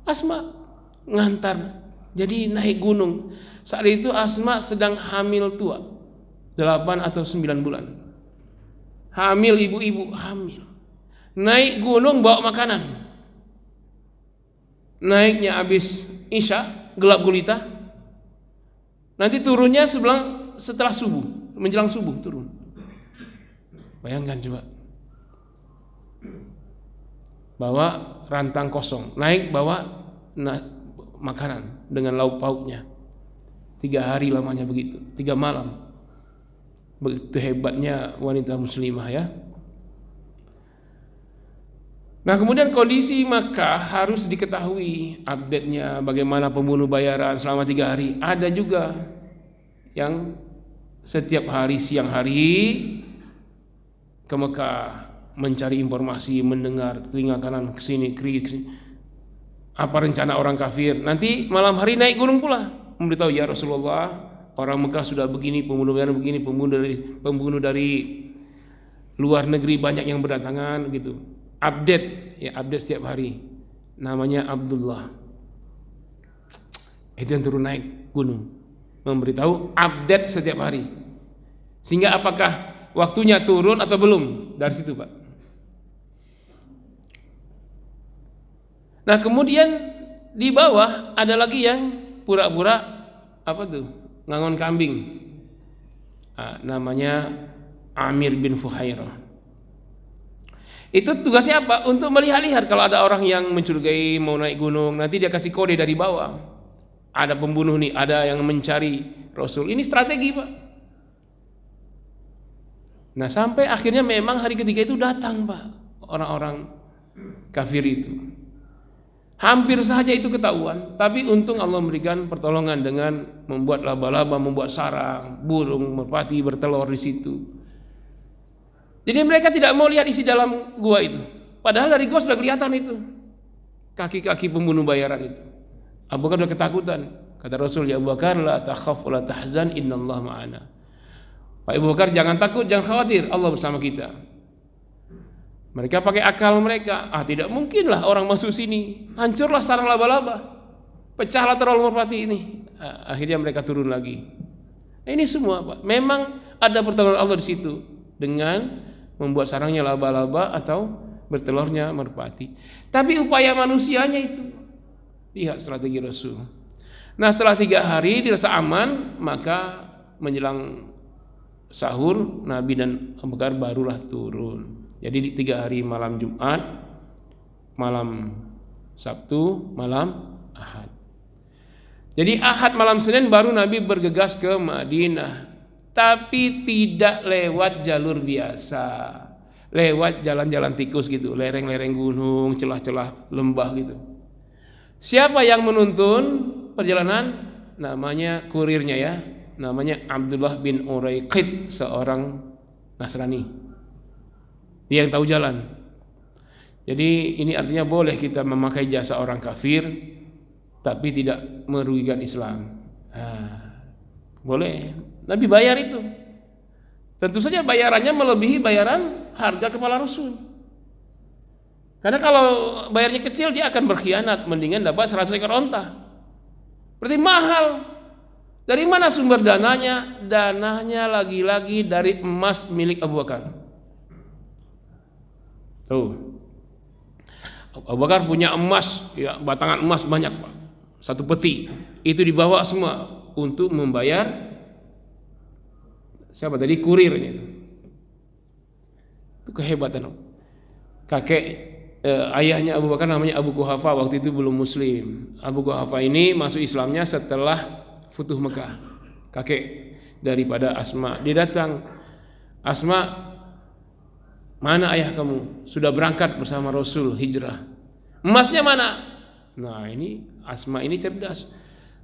Asma ngantar, jadi naik gunung. Saat itu Asma sedang hamil tua, 8 atau 9 bulan. Hamil, ibu-ibu hamil. Naik gunung bawa makanan. Naiknya habis Isya, gelap gulita. Nanti turunnya setelah subuh, menjelang subuh turun. Bayangkan coba. Bawa rantang kosong, naik bawa makanan dengan lauk pauknya. 3 hari lamanya begitu, 3 malam. Begitu hebatnya wanita muslimah, ya. Nah, kemudian kondisi Makkah harus diketahui update-nya, bagaimana pembunuh bayaran selama 3 hari. Ada juga yang setiap hari siang hari ke Mekah mencari informasi, mendengar, telinga kanan kesini, kiri, apa rencana orang kafir. Nanti malam hari naik gunung pula memberitahu, ya Rasulullah, orang Mekah sudah begini, pembunuh bayaran begini, pembunuh dari luar negeri banyak yang berdatangan gitu. Update setiap hari. Namanya Abdullah. Itu yang turun naik gunung, memberitahu update setiap hari. Sehingga apakah waktunya turun atau belum? Dari situ, Pak. Nah, kemudian di bawah ada lagi yang pura-pura apa tuh? Ngangon kambing. Namanya Amir bin Fuhairah. Itu tugasnya apa? Untuk melihat-lihat kalau ada orang yang mencurigai mau naik gunung, nanti dia kasih kode dari bawah. Ada pembunuh nih, ada yang mencari Rasul. Ini strategi, Pak. Nah, sampai akhirnya memang hari ketiga itu datang, Pak, orang-orang kafir itu. Hampir saja itu ketahuan, tapi untung Allah memberikan pertolongan dengan membuat laba-laba, membuat sarang, burung merpati bertelur di situ. Jadi mereka tidak mau lihat isi dalam gua itu. Padahal dari gua sudah kelihatan itu. Kaki-kaki pembunuh bayaran itu. Abu Bakar sudah ketakutan. Kata Rasul, ya Abu Bakar, la takhaf wa la tahzan, innallaha ma'ana. Pak Abu Bakar, jangan takut, jangan khawatir, Allah bersama kita. Mereka pakai akal mereka. Tidak mungkinlah orang masuk sini. Hancurlah sarang laba-laba. Pecahlah terowongan merpati ini. Akhirnya mereka turun lagi. Ini semua, Pak. Memang ada pertolongan Allah di situ dengan membuat sarangnya laba-laba atau bertelurnya merpati. Tapi upaya manusianya itu, lihat strategi Rasul. Nah, setelah 3 hari dirasa aman, maka menjelang sahur Nabi dan Abu Bakar barulah turun. Jadi 3 hari, malam Jumat, malam Sabtu, malam Ahad. Jadi Ahad malam Senin baru Nabi bergegas ke Madinah. Tapi tidak lewat jalur biasa, lewat jalan-jalan tikus gitu, lereng-lereng gunung, celah-celah lembah gitu. Siapa yang menuntun perjalanan? Namanya kurirnya ya, namanya Abdullah bin Uraiqid, seorang Nasrani. Dia yang tahu jalan. Jadi ini artinya boleh kita memakai jasa orang kafir, tapi tidak merugikan Islam. Boleh. Nabi bayar itu. Tentu saja bayarannya melebihi bayaran harga kepala Rasul. Karena kalau bayarnya kecil dia akan berkhianat, mendingan dapat 100 ekor onta. Berarti mahal. Dari mana sumber dananya? Dananya lagi-lagi dari emas milik Abu Bakar. Tuh. Abu Bakar punya emas, ya, batangan emas banyak, Pak. 1 peti. Itu dibawa semua untuk membayar siapa tadi? Kurirnya itu. Itu kehebatan. Kakek ayahnya Abu Bakar namanya Abu Quhafa, waktu itu belum muslim. Abu Quhafa ini masuk Islamnya setelah Futuh Mekah. Kakek daripada Asma. Dia datang, Asma, mana ayah kamu? Sudah berangkat bersama Rasul hijrah. Emasnya mana? Nah, ini Asma ini cerdas.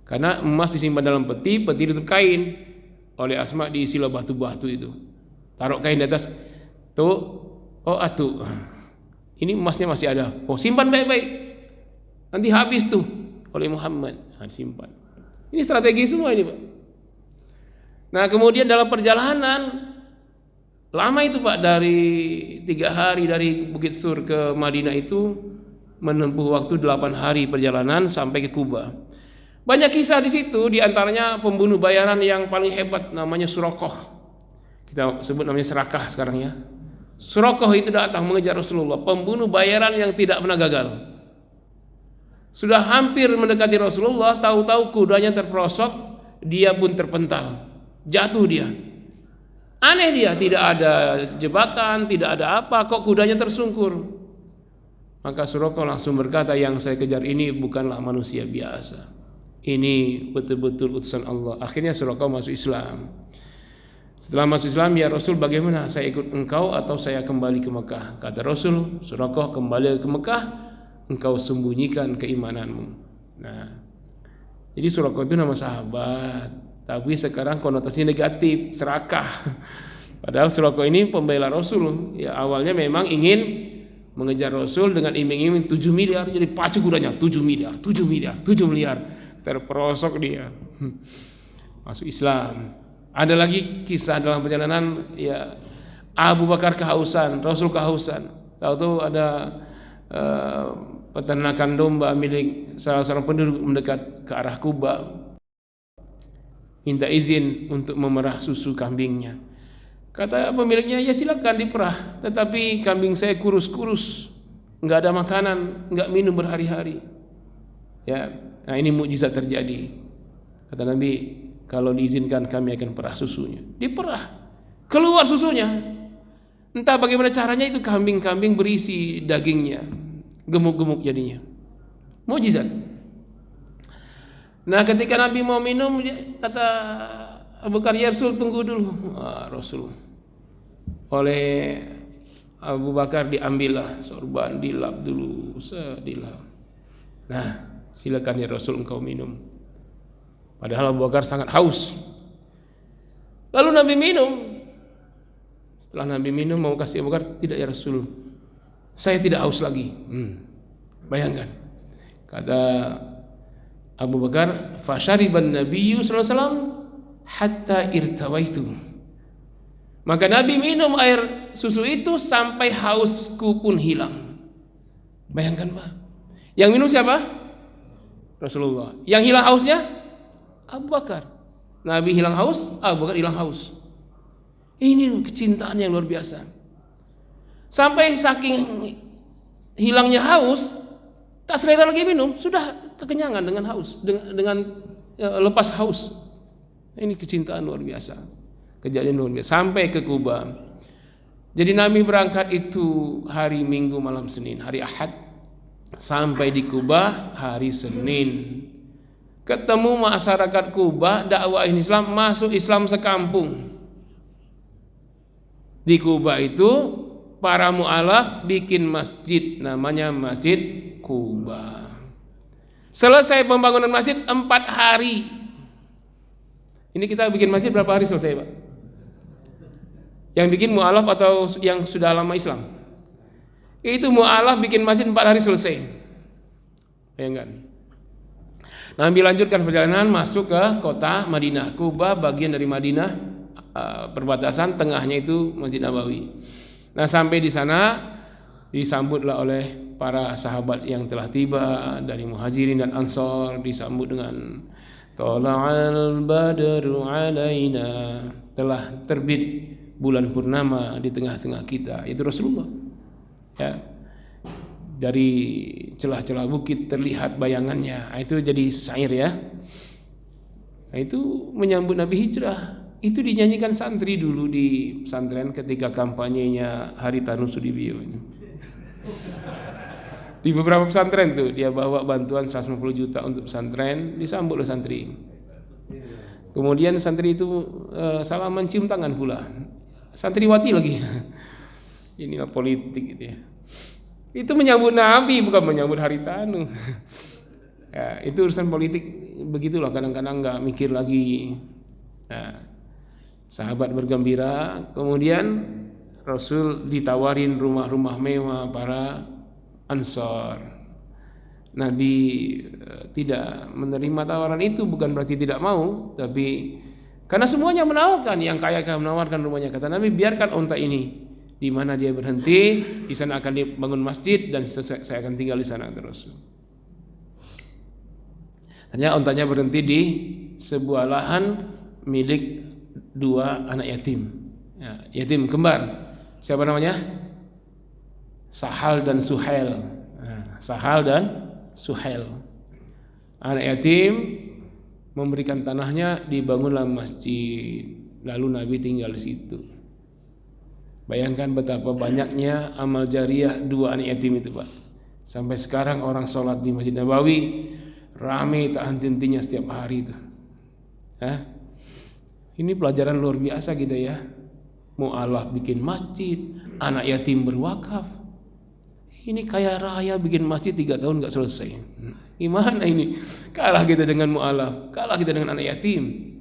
Karena emas disimpan dalam peti, peti ditutup kain. Oleh Asma diisilah batu-batu itu. Taruh kain di atas. Tuh, oh atuh. Ini emasnya masih ada. Oh, simpan baik-baik. Nanti habis tuh oleh Muhammad. Simpan. Ini strategi semua ini, Pak. Nah, kemudian dalam perjalanan lama itu, Pak, dari 3 hari dari Bukit Sur ke Madinah itu menempuh waktu 8 hari perjalanan sampai ke Kuba. Banyak kisah di situ, di antaranya pembunuh bayaran yang paling hebat namanya Surakoh. Kita sebut namanya Serakah sekarang ya. Surakoh itu datang mengejar Rasulullah, pembunuh bayaran yang tidak pernah gagal. Sudah hampir mendekati Rasulullah, tahu-tahu kudanya terperosok, dia pun terpental. Jatuh dia. Aneh dia, tidak ada jebakan, tidak ada apa, kok kudanya tersungkur. Maka Surakoh langsung berkata, yang saya kejar ini bukanlah manusia biasa. Ini betul-betul utusan Allah. Akhirnya Surakoh masuk Islam. Setelah masuk Islam, ya Rasul, bagaimana? Saya ikut engkau atau saya kembali ke Mekah? Kata Rasul, Surakoh, kembali ke Mekah, engkau sembunyikan keimananmu. Nah, jadi Surakoh itu nama sahabat, tapi sekarang konotasinya negatif, serakah. Padahal Surakoh ini pembela Rasul. Ya, awalnya memang ingin mengejar Rasul dengan iming-iming 7 miliar, jadi pacu kudanya 7 miliar, 7 miliar, 7 miliar. Terperosok dia, masuk Islam. Ada lagi kisah dalam perjalanan, ya, Abu Bakar kehausan, Rasul kehausan. Tahu-tahu ada peternakan domba milik salah seorang penduduk mendekat ke arah Kuba, minta izin untuk memerah susu kambingnya. Kata pemiliknya, ya silakan diperah, tetapi kambing saya kurus-kurus, nggak ada makanan, nggak minum berhari-hari. Ya, nah ini mukjizat terjadi. Kata Nabi, kalau diizinkan kami akan perah susunya. Diperah, keluar susunya. Entah bagaimana caranya, itu kambing-kambing berisi dagingnya, gemuk-gemuk jadinya. Mukjizat. Nah, ketika Nabi mau minum, kata Abu Bakar, ya Rasul, tunggu dulu. Rasul, oleh Abu Bakar diambillah sorban, dilap dulu, dilap. Nah, silakan ya Rasul, engkau minum. Padahal Abu Bakar sangat haus. Lalu Nabi minum. Setelah Nabi minum, mau kasih Abu Bakar, tidak ya Rasul, saya tidak haus lagi. Bayangkan, kata Abu Bakar, fasyariban Nabiyyu sallallahu alaihi wasallam hatta irtawaitu. Maka Nabi minum air susu itu sampai hausku pun hilang. Bayangkan Pak, yang minum siapa? Rasulullah. Yang hilang hausnya Abu Bakar. Nabi hilang haus, Abu Bakar hilang haus. Ini kecintaan yang luar biasa. Sampai saking hilangnya haus, tak selera lagi minum, sudah kekenyangan dengan haus, dengan lepas haus. Ini kecintaan luar biasa, kejadian luar biasa. Sampai ke Kuba. Jadi Nabi berangkat itu hari Minggu malam Senin, hari Ahad, sampai di Kuba hari Senin. Ketemu masyarakat Kuba, dakwahin Islam, masuk Islam sekampung. Di Kuba itu para mu'alaf bikin masjid, namanya Masjid Kuba. Selesai pembangunan masjid 4 hari. Ini kita bikin masjid berapa hari selesai Pak? Yang bikin mu'alaf atau yang sudah lama Islam? Itu mu'alaf bikin masjid 4 hari selesai. Bayangkan. Nabi lanjutkan perjalanan masuk ke kota Madinah. Kuba bagian dari Madinah, perbatasan, tengahnya itu Masjid Nabawi. Nah, sampai di sana disambutlah oleh para sahabat yang telah tiba dari Muhajirin dan Ansor, disambut dengan Tala'al badru alaina, telah terbit bulan purnama di tengah-tengah kita, yaitu Rasulullah. Ya. Dari celah-celah bukit terlihat bayangannya. Itu jadi syair ya. Nah, itu menyambut Nabi hijrah. Itu dinyanyikan santri dulu di pesantren ketika kampanyenya Haritanu Sudibyo. Di beberapa pesantren tuh dia bawa bantuan 150 juta untuk pesantren, disambut oleh santri. Kemudian santri itu salah mencium tangan pula. Santriwati lagi. Inilah politik gitu ya. Itu menyambut Nabi, bukan menyambut Haritanu. Ya, itu urusan politik begitulah, kadang-kadang nggak mikir lagi. Nah, sahabat bergembira, kemudian Rasul ditawarin rumah-rumah mewah para Ansor. Nabi tidak menerima tawaran itu, bukan berarti tidak mau, tapi karena semuanya menawarkan, yang kaya menawarkan rumahnya. Kata Nabi, biarkan unta ini, di mana dia berhenti, di sana akan dibangun masjid dan saya akan tinggal di sana terus. Ternyata untanya berhenti di sebuah lahan milik 2 anak yatim, ya, yatim kembar. Siapa namanya? Sahal dan Suhail. Nah, Sahal dan Suhail, anak yatim, memberikan tanahnya, dibangunlah masjid. Lalu Nabi tinggal di situ. Bayangkan betapa banyaknya amal jariah 2 anak yatim itu Pak. Sampai sekarang orang sholat di Masjid Nabawi ramai tak henti-hentinya setiap hari itu. Ini pelajaran luar biasa gitu ya. Mu'alaf bikin masjid, anak yatim berwakaf. Ini kaya raya bikin masjid 3 tahun gak selesai. Gimana ini? Kalah kita dengan mu'alaf, kalah kita dengan anak yatim.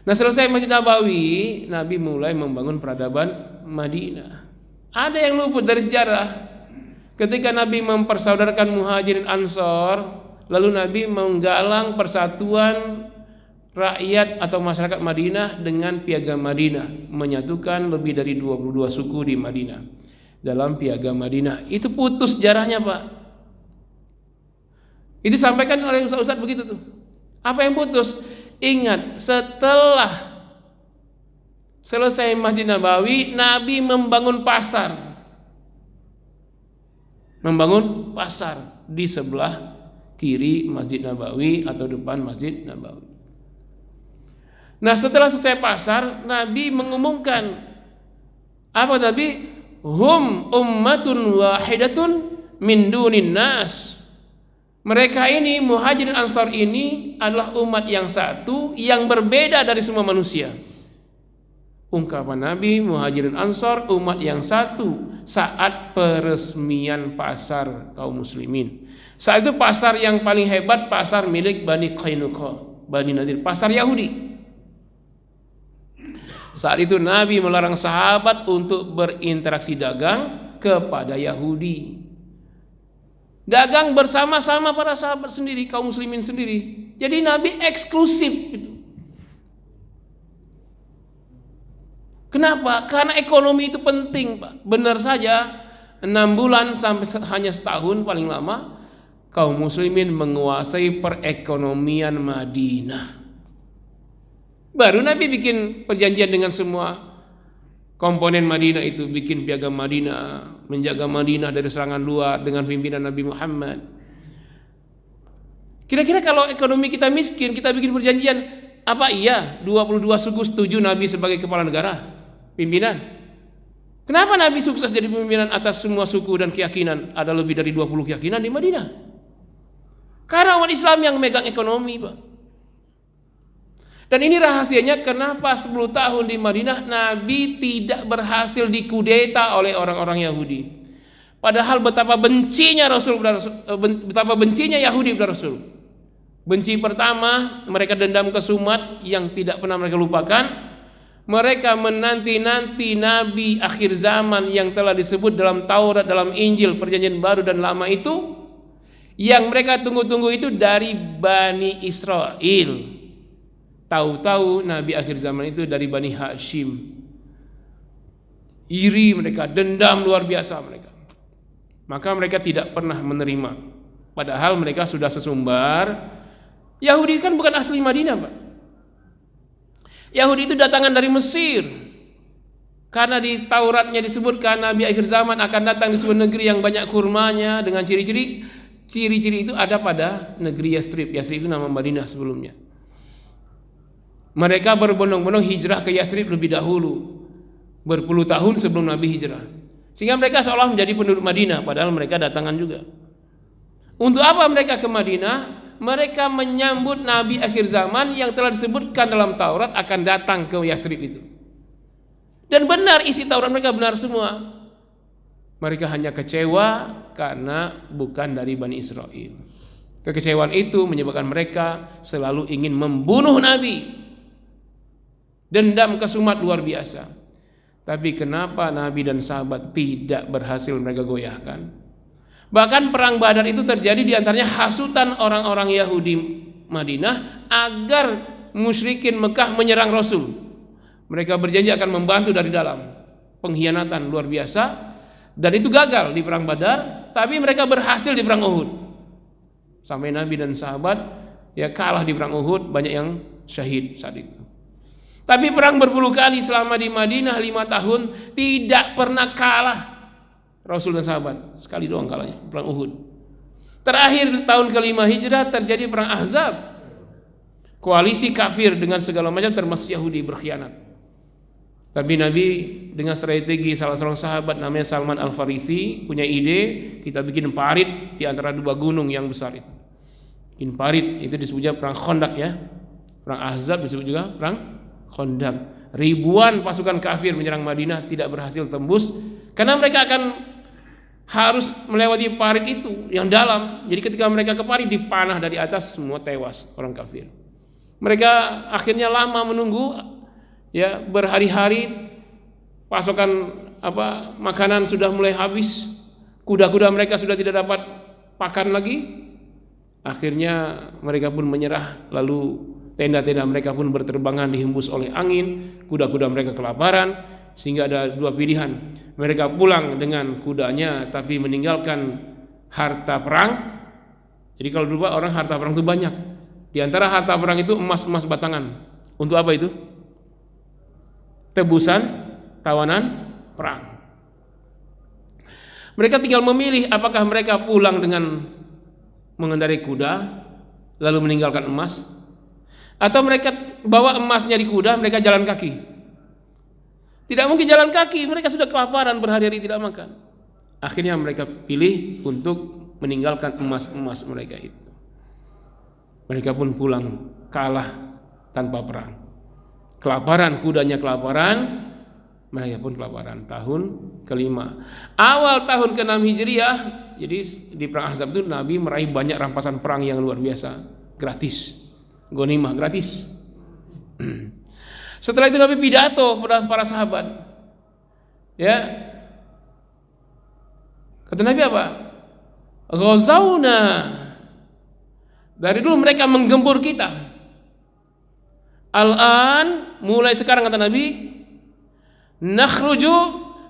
Nah, selesai Masjid Nabawi, Nabi mulai membangun peradaban Madinah. Ada yang luput dari sejarah. Ketika Nabi mempersaudarkan Muhajirin Ansor, lalu Nabi menggalang persatuan rakyat atau masyarakat Madinah dengan Piagam Madinah, menyatukan lebih dari 22 suku di Madinah dalam Piagam Madinah. Itu putus sejarahnya Pak. Itu disampaikan oleh ustaz-ustaz begitu tuh. Apa yang putus? Ingat, setelah selesai Masjid Nabawi, Nabi membangun pasar. membangun pasar di sebelah kiri Masjid Nabawi atau depan Masjid Nabawi. Nah, setelah selesai pasar, Nabi mengumumkan apa tadi? Hum ummatun wahidatun min dunin nas. Mereka ini Muhajirin Ansar ini adalah umat yang satu yang berbeda dari semua manusia. Ungkapan Nabi, Muhajirin Ansar umat yang satu saat peresmian pasar kaum muslimin. Saat itu pasar yang paling hebat pasar milik Bani Qainuqa, Bani Nadir, pasar Yahudi. Saat itu Nabi melarang sahabat untuk berinteraksi dagang kepada Yahudi. Dagang bersama-sama para sahabat sendiri, kaum muslimin sendiri. Jadi Nabi eksklusif itu. Kenapa? Karena ekonomi itu penting, Pak. Benar saja 6 bulan sampai hanya setahun paling lama kaum muslimin menguasai perekonomian Madinah. Baru Nabi bikin perjanjian dengan semua komponen Madinah itu, bikin piagam Madinah, menjaga Madinah dari serangan luar dengan pimpinan Nabi Muhammad. Kira-kira kalau ekonomi kita miskin, kita bikin perjanjian, apa iya 22 suku setuju Nabi sebagai kepala negara, pimpinan? Kenapa Nabi sukses jadi pimpinan atas semua suku dan keyakinan? Ada lebih dari 20 keyakinan di Madinah. Karena umat Islam yang megang ekonomi, Pak. Dan ini rahasianya kenapa 10 tahun di Madinah Nabi tidak berhasil dikudeta oleh orang-orang Yahudi. Padahal betapa bencinya betapa bencinya Yahudi pada Rasul. Benci pertama, mereka dendam kesumat yang tidak pernah mereka lupakan. Mereka menanti-nanti Nabi akhir zaman yang telah disebut dalam Taurat, dalam Injil, Perjanjian Baru dan Lama itu. Yang mereka tunggu-tunggu itu dari Bani Israel. Tahu-tahu Nabi akhir zaman itu dari Bani Hashim. Iri mereka, dendam luar biasa mereka. Maka mereka tidak pernah menerima. Padahal mereka sudah sesumbar. Yahudi kan bukan asli Madinah, Pak. Yahudi itu datangan dari Mesir. Karena di Tauratnya disebutkan Nabi akhir zaman akan datang di sebuah negeri yang banyak kurmanya dengan ciri-ciri itu ada pada negeri Yathrib. Yathrib itu nama Madinah sebelumnya. Mereka berbondong-bondong hijrah ke Yathrib lebih dahulu, berpuluh tahun sebelum Nabi hijrah. Sehingga mereka seolah menjadi penduduk Madinah, padahal mereka datangan juga. Untuk apa mereka ke Madinah? Mereka menyambut Nabi akhir zaman yang telah disebutkan dalam Taurat akan datang ke Yathrib itu. Dan benar, isi Taurat mereka benar semua. Mereka hanya kecewa karena bukan dari Bani Israel. Kekecewaan itu menyebabkan mereka selalu ingin membunuh Nabi. Dendam kesumat luar biasa. Tapi kenapa Nabi dan sahabat tidak berhasil mereka goyahkan? Bahkan perang Badar itu terjadi di antaranya hasutan orang-orang Yahudi Madinah agar musyrikin Mekah menyerang Rasul. Mereka berjanji akan membantu dari dalam. Pengkhianatan luar biasa. Dan itu gagal di perang Badar, tapi mereka berhasil di perang Uhud. Sampai Nabi dan sahabat ya kalah di perang Uhud, banyak yang syahid saat itu. Tapi perang berpuluh kali selama di Madinah 5 tahun tidak pernah kalah Rasul dan sahabat. Sekali doang kalahnya, perang Uhud. Terakhir tahun ke-5 Hijrah terjadi perang Ahzab. Koalisi kafir dengan segala macam termasuk Yahudi berkhianat. Tapi Nabi dengan strategi salah seorang sahabat namanya Salman Al-Farisi punya ide, kita bikin parit di antara 2 gunung yang besar itu. Bikin parit, itu disebutnya perang Khandaq ya. Perang Ahzab disebut juga perang Khandaq. Ribuan pasukan kafir menyerang Madinah tidak berhasil tembus karena mereka akan harus melewati parit itu yang dalam. Jadi ketika mereka ke parit dipanah dari atas, semua tewas orang kafir. Mereka akhirnya lama menunggu ya, berhari-hari, pasokan makanan sudah mulai habis, kuda-kuda mereka sudah tidak dapat pakan lagi. Akhirnya mereka pun menyerah, lalu tenda-tenda mereka pun berterbangan dihembus oleh angin, kuda-kuda mereka kelaparan, sehingga ada 2 pilihan. Mereka pulang dengan kudanya tapi meninggalkan harta perang. Jadi kalau dulu orang harta perang itu banyak. Di antara harta perang itu emas-emas batangan. Untuk apa itu? Tebusan tawanan perang. Mereka tinggal memilih apakah mereka pulang dengan mengendarai kuda lalu meninggalkan emas, atau mereka bawa emasnya di kuda, mereka jalan kaki. Tidak mungkin jalan kaki, mereka sudah kelaparan berhari-hari tidak makan. Akhirnya mereka pilih untuk meninggalkan emas-emas mereka itu. Mereka pun pulang kalah tanpa perang. Kelaparan, kudanya kelaparan, mereka pun kelaparan. Tahun kelima, awal tahun ke-6 Hijriah, jadi di perang Ahzab itu Nabi meraih banyak rampasan perang yang luar biasa, gratis, ghanimah gratis. Setelah itu Nabi pidato kepada para sahabat, ya, kata Nabi apa? Ghazawna, dari dulu mereka menggempur kita. Al-an, mulai sekarang kata Nabi, nakhruju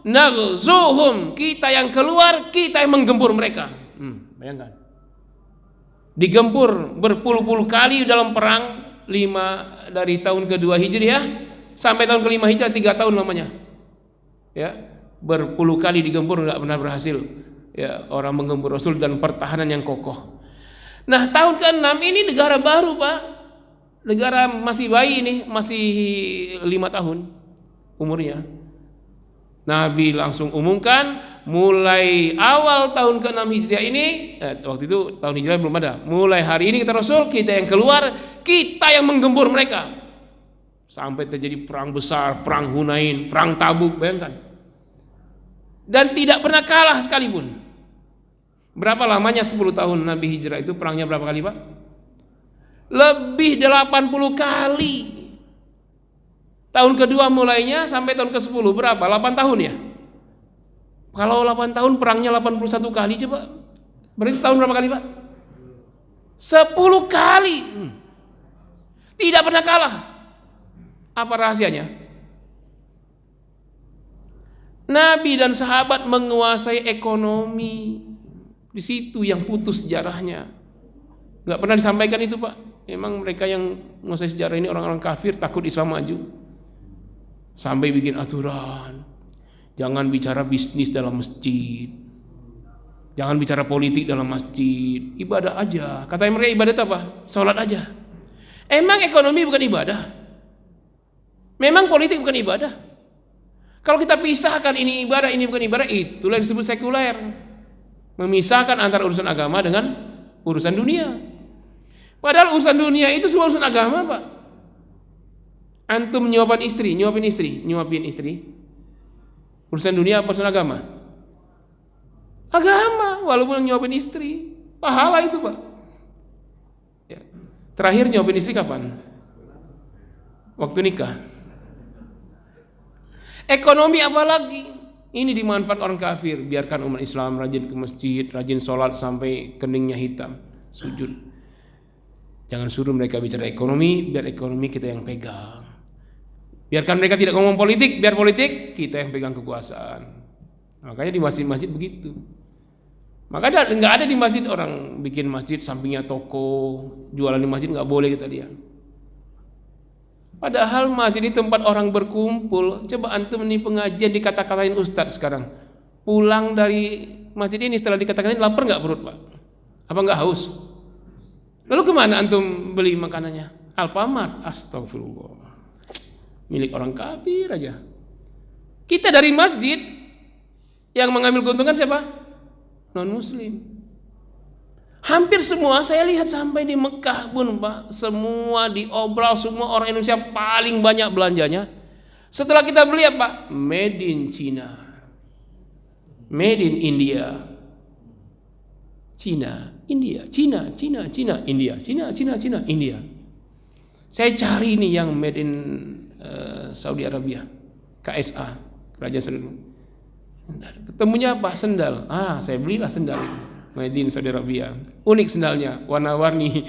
naghzuhum, kita yang keluar, kita yang menggempur mereka. Bayangkan, digempur berpuluh-puluh kali dalam perang dari tahun kedua Hijriah sampai tahun kelima Hijriah, 3 tahun lamanya. Ya, berpuluh kali digempur nggak pernah berhasil. Ya, orang menggempur Rasul dan pertahanan yang kokoh. Nah, tahun ke-6 ini negara baru, Pak. Negara masih bayi ini, masih 5 tahun umurnya. Nabi langsung umumkan mulai awal tahun ke-6 Hijriah ini, waktu itu tahun Hijriah belum ada. Mulai hari ini kata Rasul, kita yang keluar, kita yang menggempur mereka. Sampai terjadi perang besar, perang Hunain, perang Tabuk, bayangkan. Dan tidak pernah kalah sekalipun. Berapa lamanya 10 tahun Nabi hijrah itu, perangnya berapa kali, Pak? Lebih 80 kali. Tahun kedua mulainya sampai tahun ke-10 berapa? 8 tahun ya? Kalau 8 tahun perangnya 81 kali, coba berarti setahun berapa kali, Pak? 10 kali. Tidak pernah kalah. Apa rahasianya? Nabi dan sahabat menguasai ekonomi. Di situ yang putus sejarahnya. Gak pernah disampaikan itu, Pak. Memang mereka yang menguasai sejarah ini orang-orang kafir, takut Islam maju. Sampai bikin aturan, jangan bicara bisnis dalam masjid, jangan bicara politik dalam masjid, ibadah aja. Katanya mereka ibadah apa? Sholat aja. Emang ekonomi bukan ibadah? Memang politik bukan ibadah? Kalau kita pisahkan ini ibadah, ini bukan ibadah, itulah yang disebut sekuler. Memisahkan antara urusan agama dengan urusan dunia. Padahal urusan dunia itu semua urusan agama, Pak. Antum nyuapin istri. Urusan dunia apa urusan agama? Agama, walaupun nyuapin istri, pahala itu, Pak. Ya. Terakhir nyuapin istri kapan? Waktu nikah. Ekonomi apa lagi? Ini dimanfaat orang kafir. Biarkan umat Islam rajin ke masjid, rajin sholat sampai keningnya hitam, sujud. Jangan suruh mereka bicara ekonomi, biar ekonomi kita yang pegang. Biarkan mereka tidak ngomong politik, biar politik kita yang pegang kekuasaan. Makanya di masjid-masjid begitu. Makanya nggak ada di masjid orang bikin masjid sampingnya toko, jualan di masjid nggak boleh, kata dia. Padahal masjid ini tempat orang berkumpul. Coba antum nih pengajian dikata-katain ustadz sekarang. Pulang dari masjid ini setelah dikata-katain, lapar nggak perut, Pak? Apa nggak haus? Lalu kemana antum beli makanannya? Alfamart, astagfirullah. Milik orang kafir aja. Kita dari masjid yang mengambil keuntungan siapa? Non muslim. Hampir semua saya lihat sampai di Mekah pun, Pak, semua diobral, semua orang Indonesia paling banyak belanjanya. Setelah kita beli apa? Made in China, made in India, China, India, China, India. Saya cari ini yang made in Saudi Arabia, KSA, Kerajaan Saudi. Ketemunya apa? Sendal. Saya belilah sendal itu, made in Saudi Arabia. Unik sendalnya, warna-warni.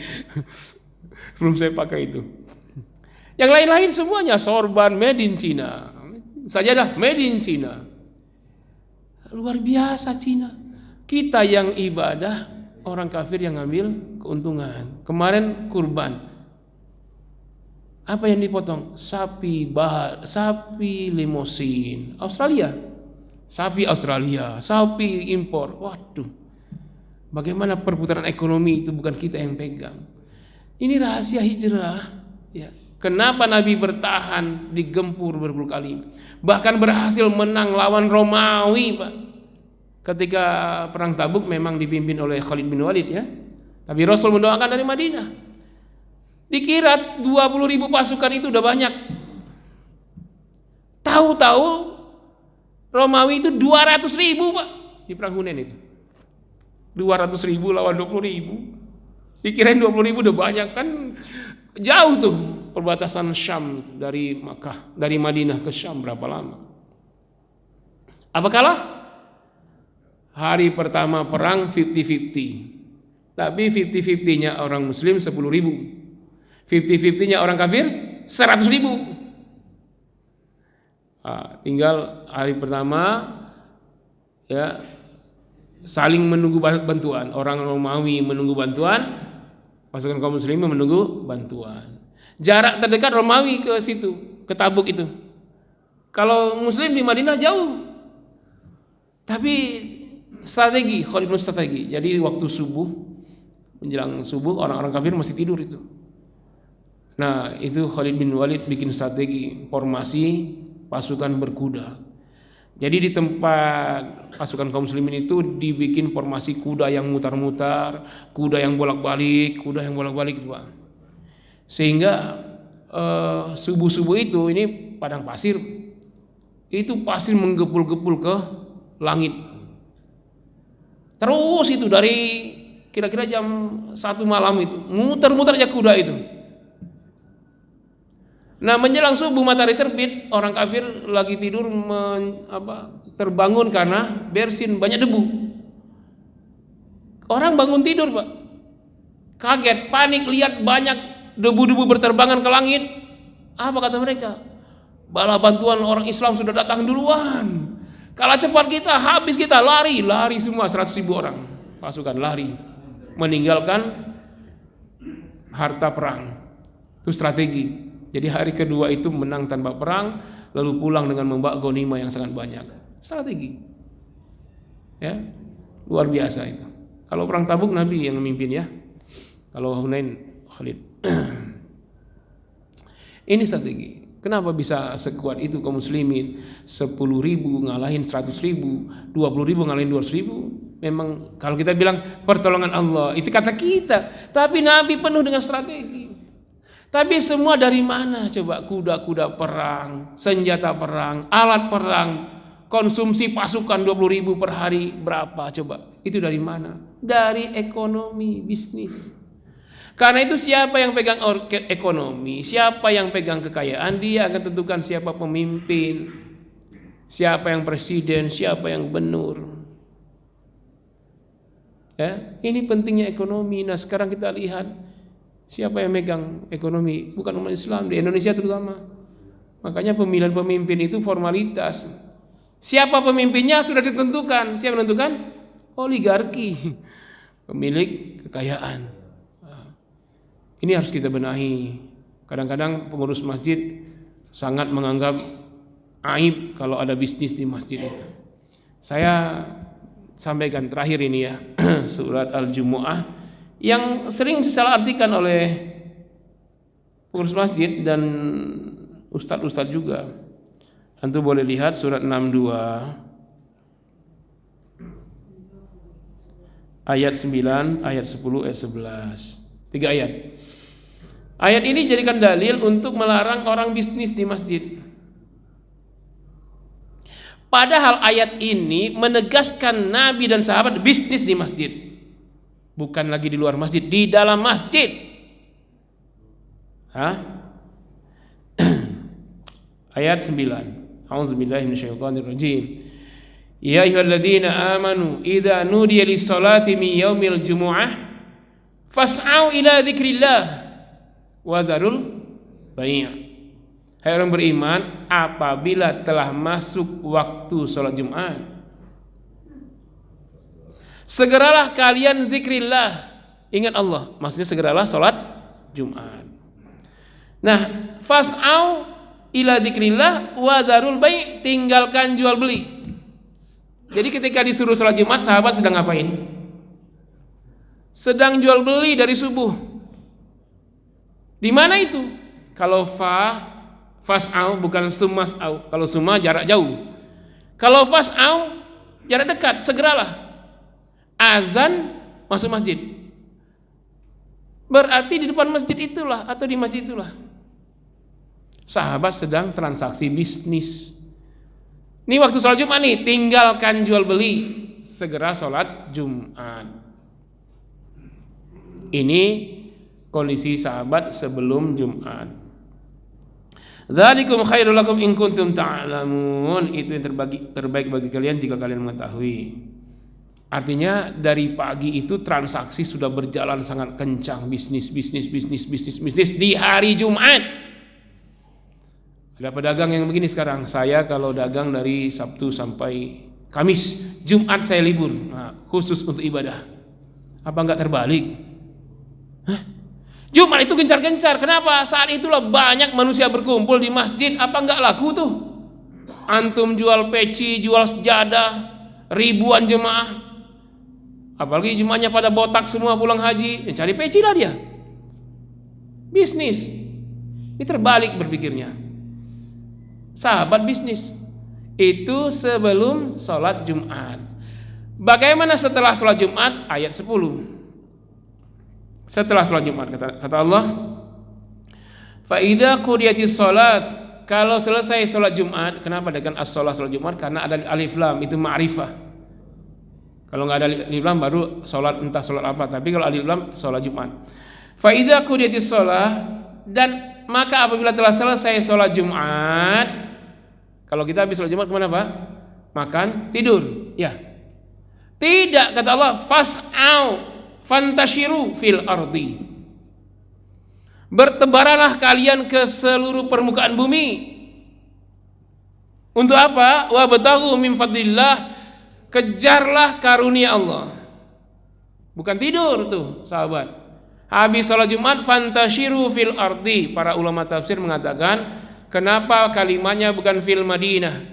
Belum saya pakai itu. Yang lain-lain semuanya sorban made in China. Sajadah made in China. Luar biasa China. Kita yang ibadah, orang kafir yang ngambil keuntungan. Kemarin kurban. Apa yang dipotong? Sapi limosin Australia. sapi Australia, sapi impor. Waduh, bagaimana perputaran ekonomi itu bukan kita yang pegang. Ini rahasia hijrah. Ya. Kenapa Nabi bertahan digempur berpuluh kali, bahkan berhasil menang lawan Romawi, Pak. Ketika perang Tabuk memang dipimpin oleh Khalid bin Walid, ya. Tapi Rasul mendoakan dari Madinah. Dikira 20.000 pasukan itu udah banyak. Tahu-tahu Romawi itu 200.000, Pak, di perang Hunain itu. 200.000 lawan 20.000. Dikirain 20.000 udah banyak, kan jauh tuh perbatasan Syam dari Makkah, dari Madinah ke Syam berapa lama? Apa kalah? Hari pertama perang 50-50. Tapi 50-50-nya orang muslim 10.000. 50-50-nya orang kafir 100.000. Tinggal hari pertama, ya, saling menunggu bantuan. Orang Romawi menunggu bantuan, pasukan kaum muslimin menunggu bantuan. Jarak terdekat Romawi ke situ, ke Tabuk itu. Kalau muslim di Madinah jauh. Tapi strategi, Khalid bin strategi. Jadi waktu subuh, menjelang subuh, orang-orang kafir masih tidur itu. Nah, itu Khalid bin Walid bikin strategi formasi pasukan berkuda. Jadi di tempat pasukan kaum muslimin itu dibikin formasi kuda yang mutar-mutar, kuda yang bolak-balik itu, Pak. Sehingga subuh-subuh itu, ini padang pasir, itu pasir menggepul-gepul ke langit. Terus itu dari kira-kira jam 1 malam itu muter-muter aja kuda itu. Nah, menjelang subuh matahari terbit, orang kafir lagi tidur terbangun karena bersin banyak debu. Orang bangun tidur, Pak. Kaget, panik lihat banyak debu-debu berterbangan ke langit. Apa kata mereka? Bala bantuan orang Islam sudah datang duluan. Kalah cepat kita, habis kita, lari semua 100.000 orang. Pasukan lari, meninggalkan harta perang. Itu strategi. Jadi hari kedua itu menang tanpa perang, lalu pulang dengan membawa ghanimah yang sangat banyak. Strategi, ya, luar biasa itu. Kalau perang Tabuk Nabi yang memimpin, ya. Kalau Hunain Khalid. Ini strategi. Kenapa bisa sekuat itu kaum muslimin? 10.000 ngalahin 100.000, 20.000 ngalahin 200.000. Memang kalau kita bilang pertolongan Allah, itu kata kita. Tapi Nabi penuh dengan strategi. Tapi semua dari mana coba? Kuda-kuda perang, senjata perang, alat perang, konsumsi pasukan 20.000 per hari berapa coba? Itu dari mana? Dari ekonomi, bisnis. Karena itu siapa yang pegang ekonomi, siapa yang pegang kekayaan, dia akan tentukan siapa pemimpin, siapa yang presiden, siapa yang gubernur. Ya, ini pentingnya ekonomi. Nah, sekarang kita lihat siapa yang megang ekonomi, bukan umat Islam di Indonesia terutama. Makanya pemilihan pemimpin itu formalitas. Siapa pemimpinnya sudah ditentukan. Siapa menentukan? Oligarki, pemilik kekayaan. Ini harus kita benahi. Kadang-kadang pengurus masjid sangat menganggap aib kalau ada bisnis di masjid itu. Saya sampaikan terakhir ini, ya, surat Al-Jumu'ah yang sering disalahartikan oleh pengurus masjid dan ustadz-ustadz juga. Antum boleh lihat surat 62 ayat 9, ayat 10, ayat 11. 3 ayat. Ayat ini jadikan dalil untuk melarang orang bisnis di masjid. Padahal ayat ini menegaskan Nabi dan sahabat bisnis di masjid. Bukan lagi di luar masjid, di dalam masjid. Ayat 9. A'udzubillahi minasyaitonirrajim. Ya ayyuhalladzina amanu idza nudiya lis-salati min yaumil jumu'ah fas'au ila dzikrillah wa dzarul bai'. Hai orang beriman, apabila telah masuk waktu salat Jumat, segeralah kalian zikrillah, ingat Allah, maksudnya segeralah salat Jumat. Nah, fas'au ila dzikrillah wa dzarul bai', tinggalkan jual beli. Jadi ketika disuruh sholat Jumat, sahabat sedang ngapain? Sedang jual beli dari subuh. Di mana itu? Kalau fas'au bukan sumas'au. Kalau summa jarak jauh. Kalau fas'au jarak dekat, segeralah. Azan masuk masjid. Berarti di depan masjid itulah atau di masjid itulah sahabat sedang transaksi bisnis. Ini waktu sholat Jumat nih, tinggalkan jual beli, segera sholat Jumat. Ini kondisi sahabat sebelum Jumat. Dzalikum khairul lakum in kuntum ta'lamun. Itu yang terbaik bagi kalian jika kalian mengetahui. Artinya dari pagi itu transaksi sudah berjalan sangat kencang, bisnis di hari Jumat. Ada pedagang yang begini sekarang, saya kalau dagang dari Sabtu sampai Kamis, Jumat saya libur, khusus untuk ibadah. Apa enggak terbalik? Jumat itu gencar-gencar. Kenapa? Saat itulah banyak manusia berkumpul di masjid. Apa enggak laku tuh? Antum jual peci, jual sejadah, ribuan jemaah. Apalagi jemaahnya pada botak semua pulang haji, cari peci lah dia. Bisnis. Ini terbalik berpikirnya. Sahabat bisnis itu sebelum sholat Jumat. Bagaimana setelah sholat Jumat? Ayat 10. Setelah sholat Jumat kata Allah, fa idza qudiyatis sholat, kalau selesai sholat Jumat. Kenapa dengan as-sholat sholat Jumat? Karena ada alif lam, itu ma'rifah. Kalau nggak ada alif lam baru sholat, entah sholat apa. Tapi kalau alif lam sholat Jumat. Fa idza qudiyatis sholat, dan maka apabila telah selesai sholat Jumat. Kalau kita habis sholat Jumat kemana Pak? Makan, tidur. Ya. Tidak, kata Allah, fas'au fantashiru fil ardi. Bertebaranlah kalian ke seluruh permukaan bumi. Untuk apa? Wabtaghu min fadlillah. Kejarlah karunia Allah. Bukan tidur tuh, sahabat. Habis sholat Jumat, fantashiru fil ardi. Para ulama tafsir mengatakan, kenapa kalimatnya bukan fil Madinah,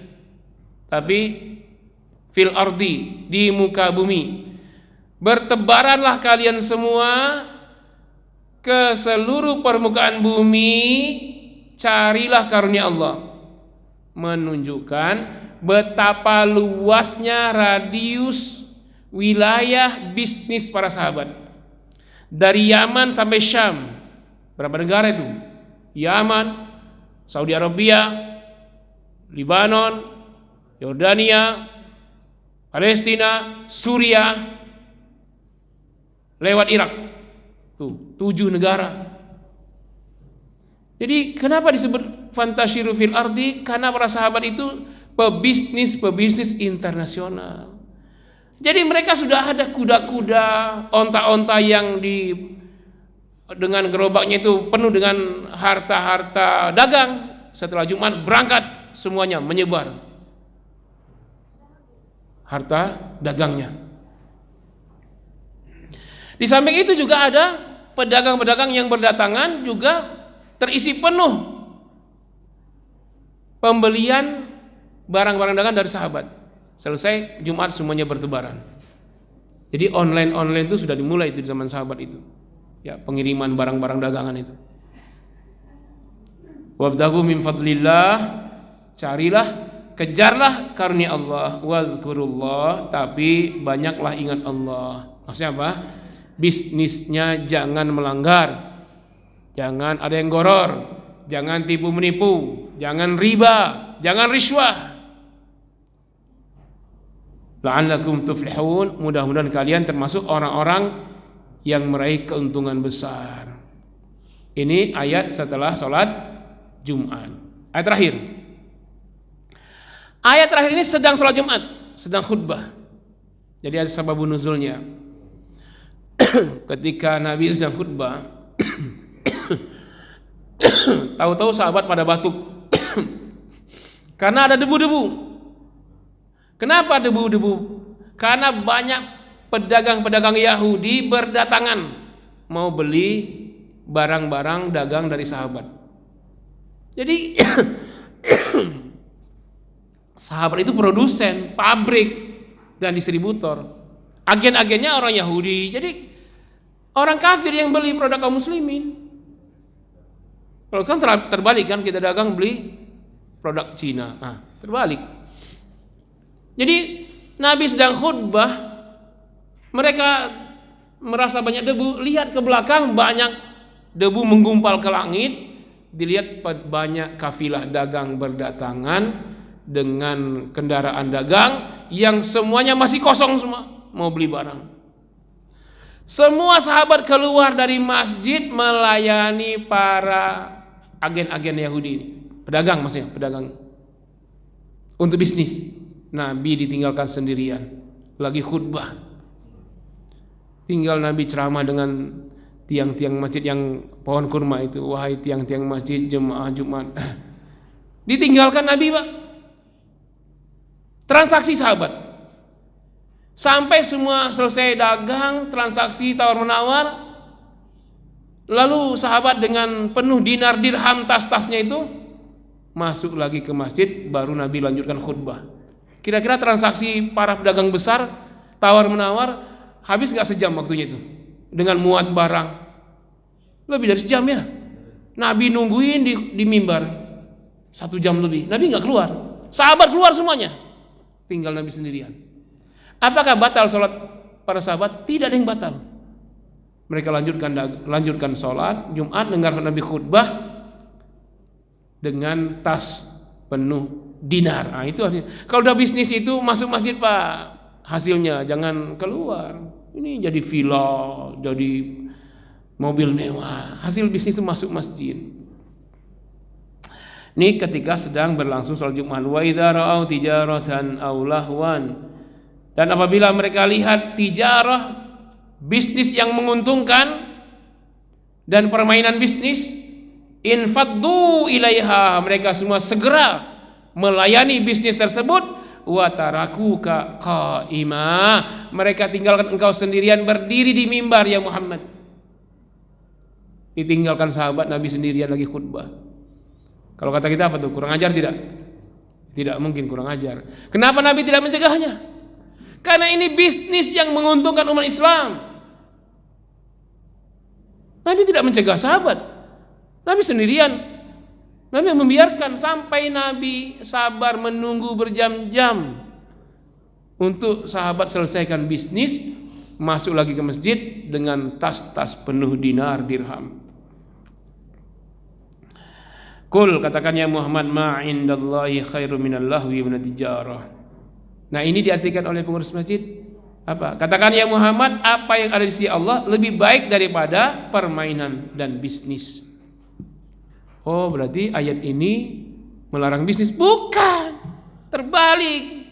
tapi fil ardi, di muka bumi. Bertebaranlah kalian semua ke seluruh permukaan bumi, carilah karunia Allah. Menunjukkan betapa luasnya radius wilayah bisnis para sahabat. Dari Yaman sampai Syam. Berapa negara itu? Yaman, Saudi Arabia, Lebanon, Yordania, Palestina, Suriah, lewat Irak. Tuh, 7 negara. Jadi kenapa disebut fantashiru fil ardi? Karena para sahabat itu pebisnis internasional. Jadi mereka sudah ada kuda-kuda, onta-onta yang dengan gerobaknya itu penuh dengan harta-harta dagang. Setelah Jumat berangkat semuanya menyebar harta dagangnya. Di samping itu juga ada pedagang-pedagang yang berdatangan juga terisi penuh pembelian barang-barang dagang dari sahabat. Selesai Jumat semuanya bertebaran. Jadi online itu sudah dimulai itu di zaman sahabat itu. Ya, pengiriman barang-barang dagangan itu. Wabtaghu min fadlillah, carilah, kejarlah karunia Allah, wazkurullah, tapi banyaklah ingat Allah. Maksudnya apa? Bisnisnya jangan melanggar, jangan ada yang goror, jangan tipu menipu, jangan riba, jangan riswah. La'allakum tuflihun, mudah-mudahan kalian termasuk orang-orang yang meraih keuntungan besar. Ini ayat setelah sholat Jumat. Ayat terakhir. Ayat terakhir ini sedang sholat Jumat, sedang khutbah. Jadi ada sababun nuzulnya. Ketika Nabi sedang khutbah, tahu-tahu sahabat pada batuk karena ada debu-debu. Kenapa debu-debu? Karena banyak pedagang-pedagang Yahudi berdatangan mau beli barang-barang dagang dari sahabat. Jadi sahabat itu produsen, pabrik, dan distributor. Agen-agennya orang Yahudi. Jadi orang kafir yang beli produk kaum muslimin. Kalau kan terbalik kan, kita dagang beli produk Cina. Terbalik. Jadi Nabi sedang khutbah, mereka merasa banyak debu, lihat ke belakang banyak debu menggumpal ke langit, dilihat banyak kafilah dagang berdatangan dengan kendaraan dagang yang semuanya masih kosong semua, mau beli barang. Semua sahabat keluar dari masjid melayani para agen-agen Yahudi ini, pedagang maksudnya, pedagang untuk bisnis. Nabi ditinggalkan sendirian, lagi khutbah. Tinggal Nabi ceramah dengan tiang-tiang masjid yang pohon kurma itu, wahai tiang-tiang masjid jemaah Jumat. Ditinggalkan Nabi, Pak. Transaksi sahabat. Sampai semua selesai dagang, transaksi tawar-menawar. Lalu sahabat dengan penuh dinar dirham tas-tasnya itu masuk lagi ke masjid, baru Nabi lanjutkan khutbah. Kira-kira transaksi para pedagang besar tawar-menawar habis gak sejam waktunya itu dengan muat barang? Lebih dari sejam ya. Nabi nungguin di mimbar 1 jam lebih. Nabi gak keluar. Sahabat keluar semuanya, tinggal Nabi sendirian. Apakah batal sholat para sahabat? Tidak ada yang batal. Mereka lanjutkan sholat Jumat, dengarkan Nabi khutbah dengan tas penuh dinar. Itu artinya kalau udah bisnis itu masuk masjid, Pak, hasilnya jangan keluar. Ini jadi villa, jadi mobil mewah. Hasil bisnis itu masuk masjid. Ini ketika sedang berlangsung sholat Jumat. Wa idza ra'au tijaratan aw lahwan. Dan apabila mereka lihat tijarah, bisnis yang menguntungkan dan permainan bisnis, infaddu ilaiha, mereka semua segera melayani bisnis tersebut. Wa tarakuka qaima, mereka tinggalkan engkau sendirian berdiri di mimbar ya Muhammad. Ditinggalkan sahabat, Nabi sendirian lagi khutbah. Kalau kata kita apa tuh? Kurang ajar tidak? Tidak mungkin kurang ajar. Kenapa Nabi tidak mencegahnya? Karena ini bisnis yang menguntungkan umat Islam. Nabi tidak mencegah sahabat. Nabi sendirian. Nabi membiarkan sampai Nabi sabar menunggu berjam-jam untuk sahabat selesaikan bisnis, masuk lagi ke masjid dengan tas-tas penuh dinar dirham. Qul, katakan ya Muhammad, ma indallahi khairu minal lahwi wa tijarah. Nah, ini diartikan oleh pengurus masjid apa? Katakan ya Muhammad, apa yang ada di sisi Allah lebih baik daripada permainan dan bisnis. Oh, berarti ayat ini melarang bisnis? Bukan, terbalik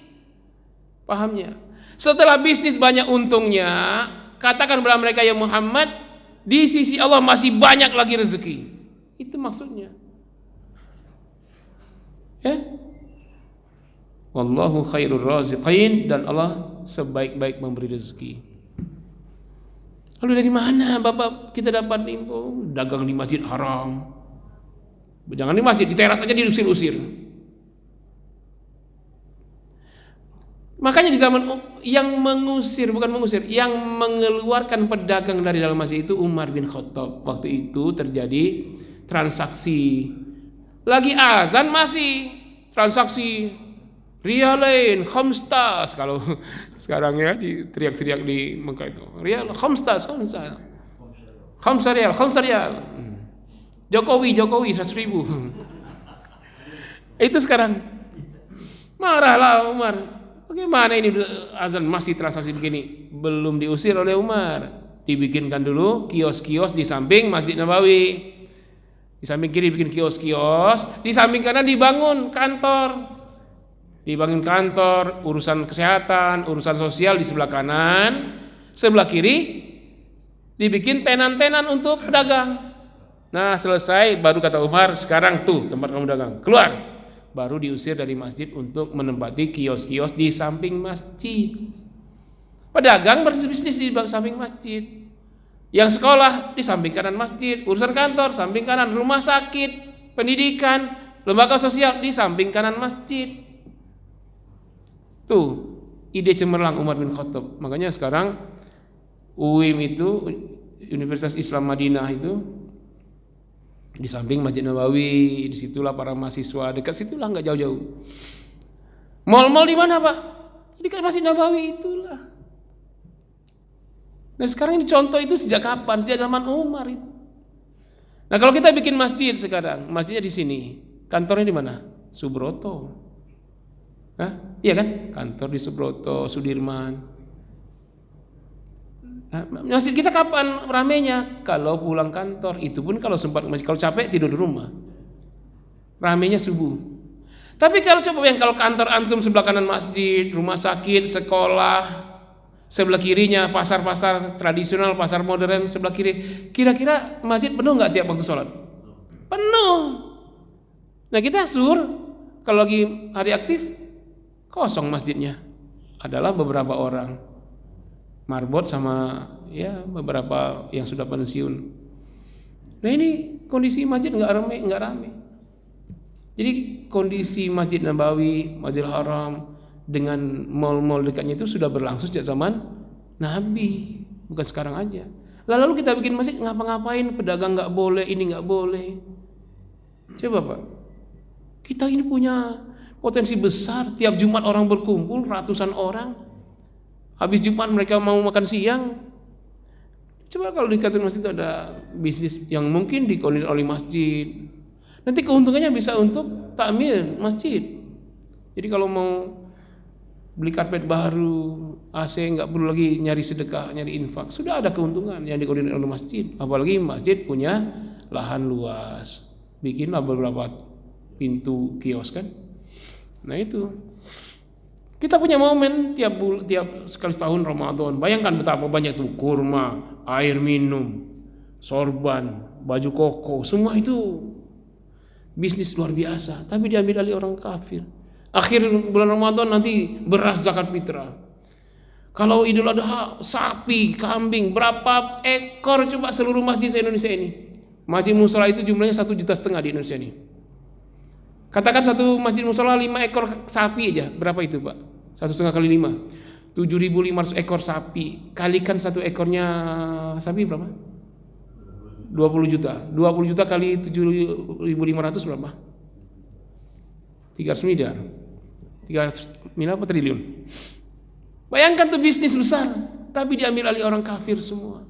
pahamnya. Setelah bisnis banyak untungnya, katakan kepada mereka ya Muhammad, di sisi Allah masih banyak lagi rezeki. Itu maksudnya. Ya. Wallahu khairur raziqin, dan Allah sebaik-baik memberi rezeki. Lalu dari mana Bapak kita dapat info? Dagang di masjid haram. Jangan di masjid, di teras aja diusir-usir. Makanya di zaman yang mengusir, bukan mengusir, yang mengeluarkan pedagang dari dalam masjid itu Umar bin Khattab. Waktu itu terjadi transaksi. Lagi azan masih transaksi rialain, khamstas, kalau sekarang ya teriak-teriak di Mekah itu. Rial, khamstas. Khamsa rial. Jokowi 100.000. Itu sekarang. Marahlah Umar. Bagaimana ini azan masih transaksi begini? Belum diusir oleh Umar. Dibikinkan dulu kios-kios di samping Masjid Nabawi. Di samping kiri bikin kios-kios, di samping kanan dibangun kantor. Dibangun kantor, urusan kesehatan, urusan sosial di sebelah kanan, sebelah kiri dibikin tenan-tenan untuk pedagang. Nah, selesai baru kata Umar, sekarang tuh tempat kamu dagang, keluar. Baru diusir dari masjid untuk menempati kios-kios di samping masjid. Pedagang berbisnis di samping masjid. Yang sekolah di samping kanan masjid, urusan kantor samping kanan, rumah sakit, pendidikan, lembaga sosial di samping kanan masjid. Tuh, ide cemerlang Umar bin Khattab. Makanya sekarang UIM itu, Universitas Islam Madinah itu, di samping Masjid Nabawi, disitulah para mahasiswa, dekat situlah, nggak jauh-jauh. Mal-mal di mana Pak? Dekat Masjid Nabawi itulah. Dan sekarang ini contoh itu sejak kapan? Sejak zaman Umar itu. Nah kalau kita bikin masjid sekarang, masjidnya di sini, kantornya di mana? Subroto. Hah? Iya kan? Kantor di Subroto, Sudirman. Nah, masjid kita kapan ramenya? Kalau pulang kantor, itu pun kalau sempat masjid, kalau capek tidur di rumah. Ramenya subuh. Tapi kalau coba yang kalau kantor antum sebelah kanan masjid, rumah sakit, sekolah, sebelah kirinya pasar-pasar tradisional, pasar modern, sebelah kiri. Kira-kira masjid penuh nggak tiap waktu sholat? Penuh. Nah kita kalau lagi hari aktif, kosong masjidnya. Adalah beberapa orang marbot sama ya beberapa yang sudah pensiun. Nah ini kondisi masjid nggak rame. Jadi kondisi Masjid Nabawi, Masjidil Haram dengan mal-mal dekatnya itu sudah berlangsung sejak zaman Nabi, bukan sekarang aja. Lalu kita bikin masjid ngapa-ngapain, pedagang nggak boleh, ini nggak boleh. Coba Pak, kita ini punya potensi besar, tiap Jumat orang berkumpul, ratusan orang. Habis Jumat mereka mau makan siang. Coba kalau di kantor masjid itu ada bisnis yang mungkin dikoordinir oleh masjid. Nanti keuntungannya bisa untuk takmir masjid. Jadi kalau mau beli karpet baru, AC, nggak perlu lagi nyari sedekah, nyari infak, sudah ada keuntungan yang dikoordinir oleh masjid. Apalagi masjid punya lahan luas, bikinlah beberapa pintu kios kan. Nah itu kita punya momen tiap sekali setahun Ramadan. Bayangkan betapa banyak tuh kurma, air minum, sorban, baju koko, semua itu bisnis luar biasa. Tapi diambil alih orang kafir. Akhir bulan Ramadan nanti beras zakat fitrah. Kalau Idul Adha sapi, kambing, berapa ekor coba seluruh masjid se-Indonesia ini? Masjid musola itu jumlahnya 1,5 juta di Indonesia ini. Katakan satu masjid musola 5 ekor sapi aja, berapa itu Pak? 1,5 kali 5, 7.500 ekor sapi. Kalikan satu ekornya sapi berapa? 20 juta. 20 juta kali 7.500 berapa? 300 miliar. 300 miliar apa triliun? Bayangkan tuh bisnis besar, tapi diambil alih orang kafir semua.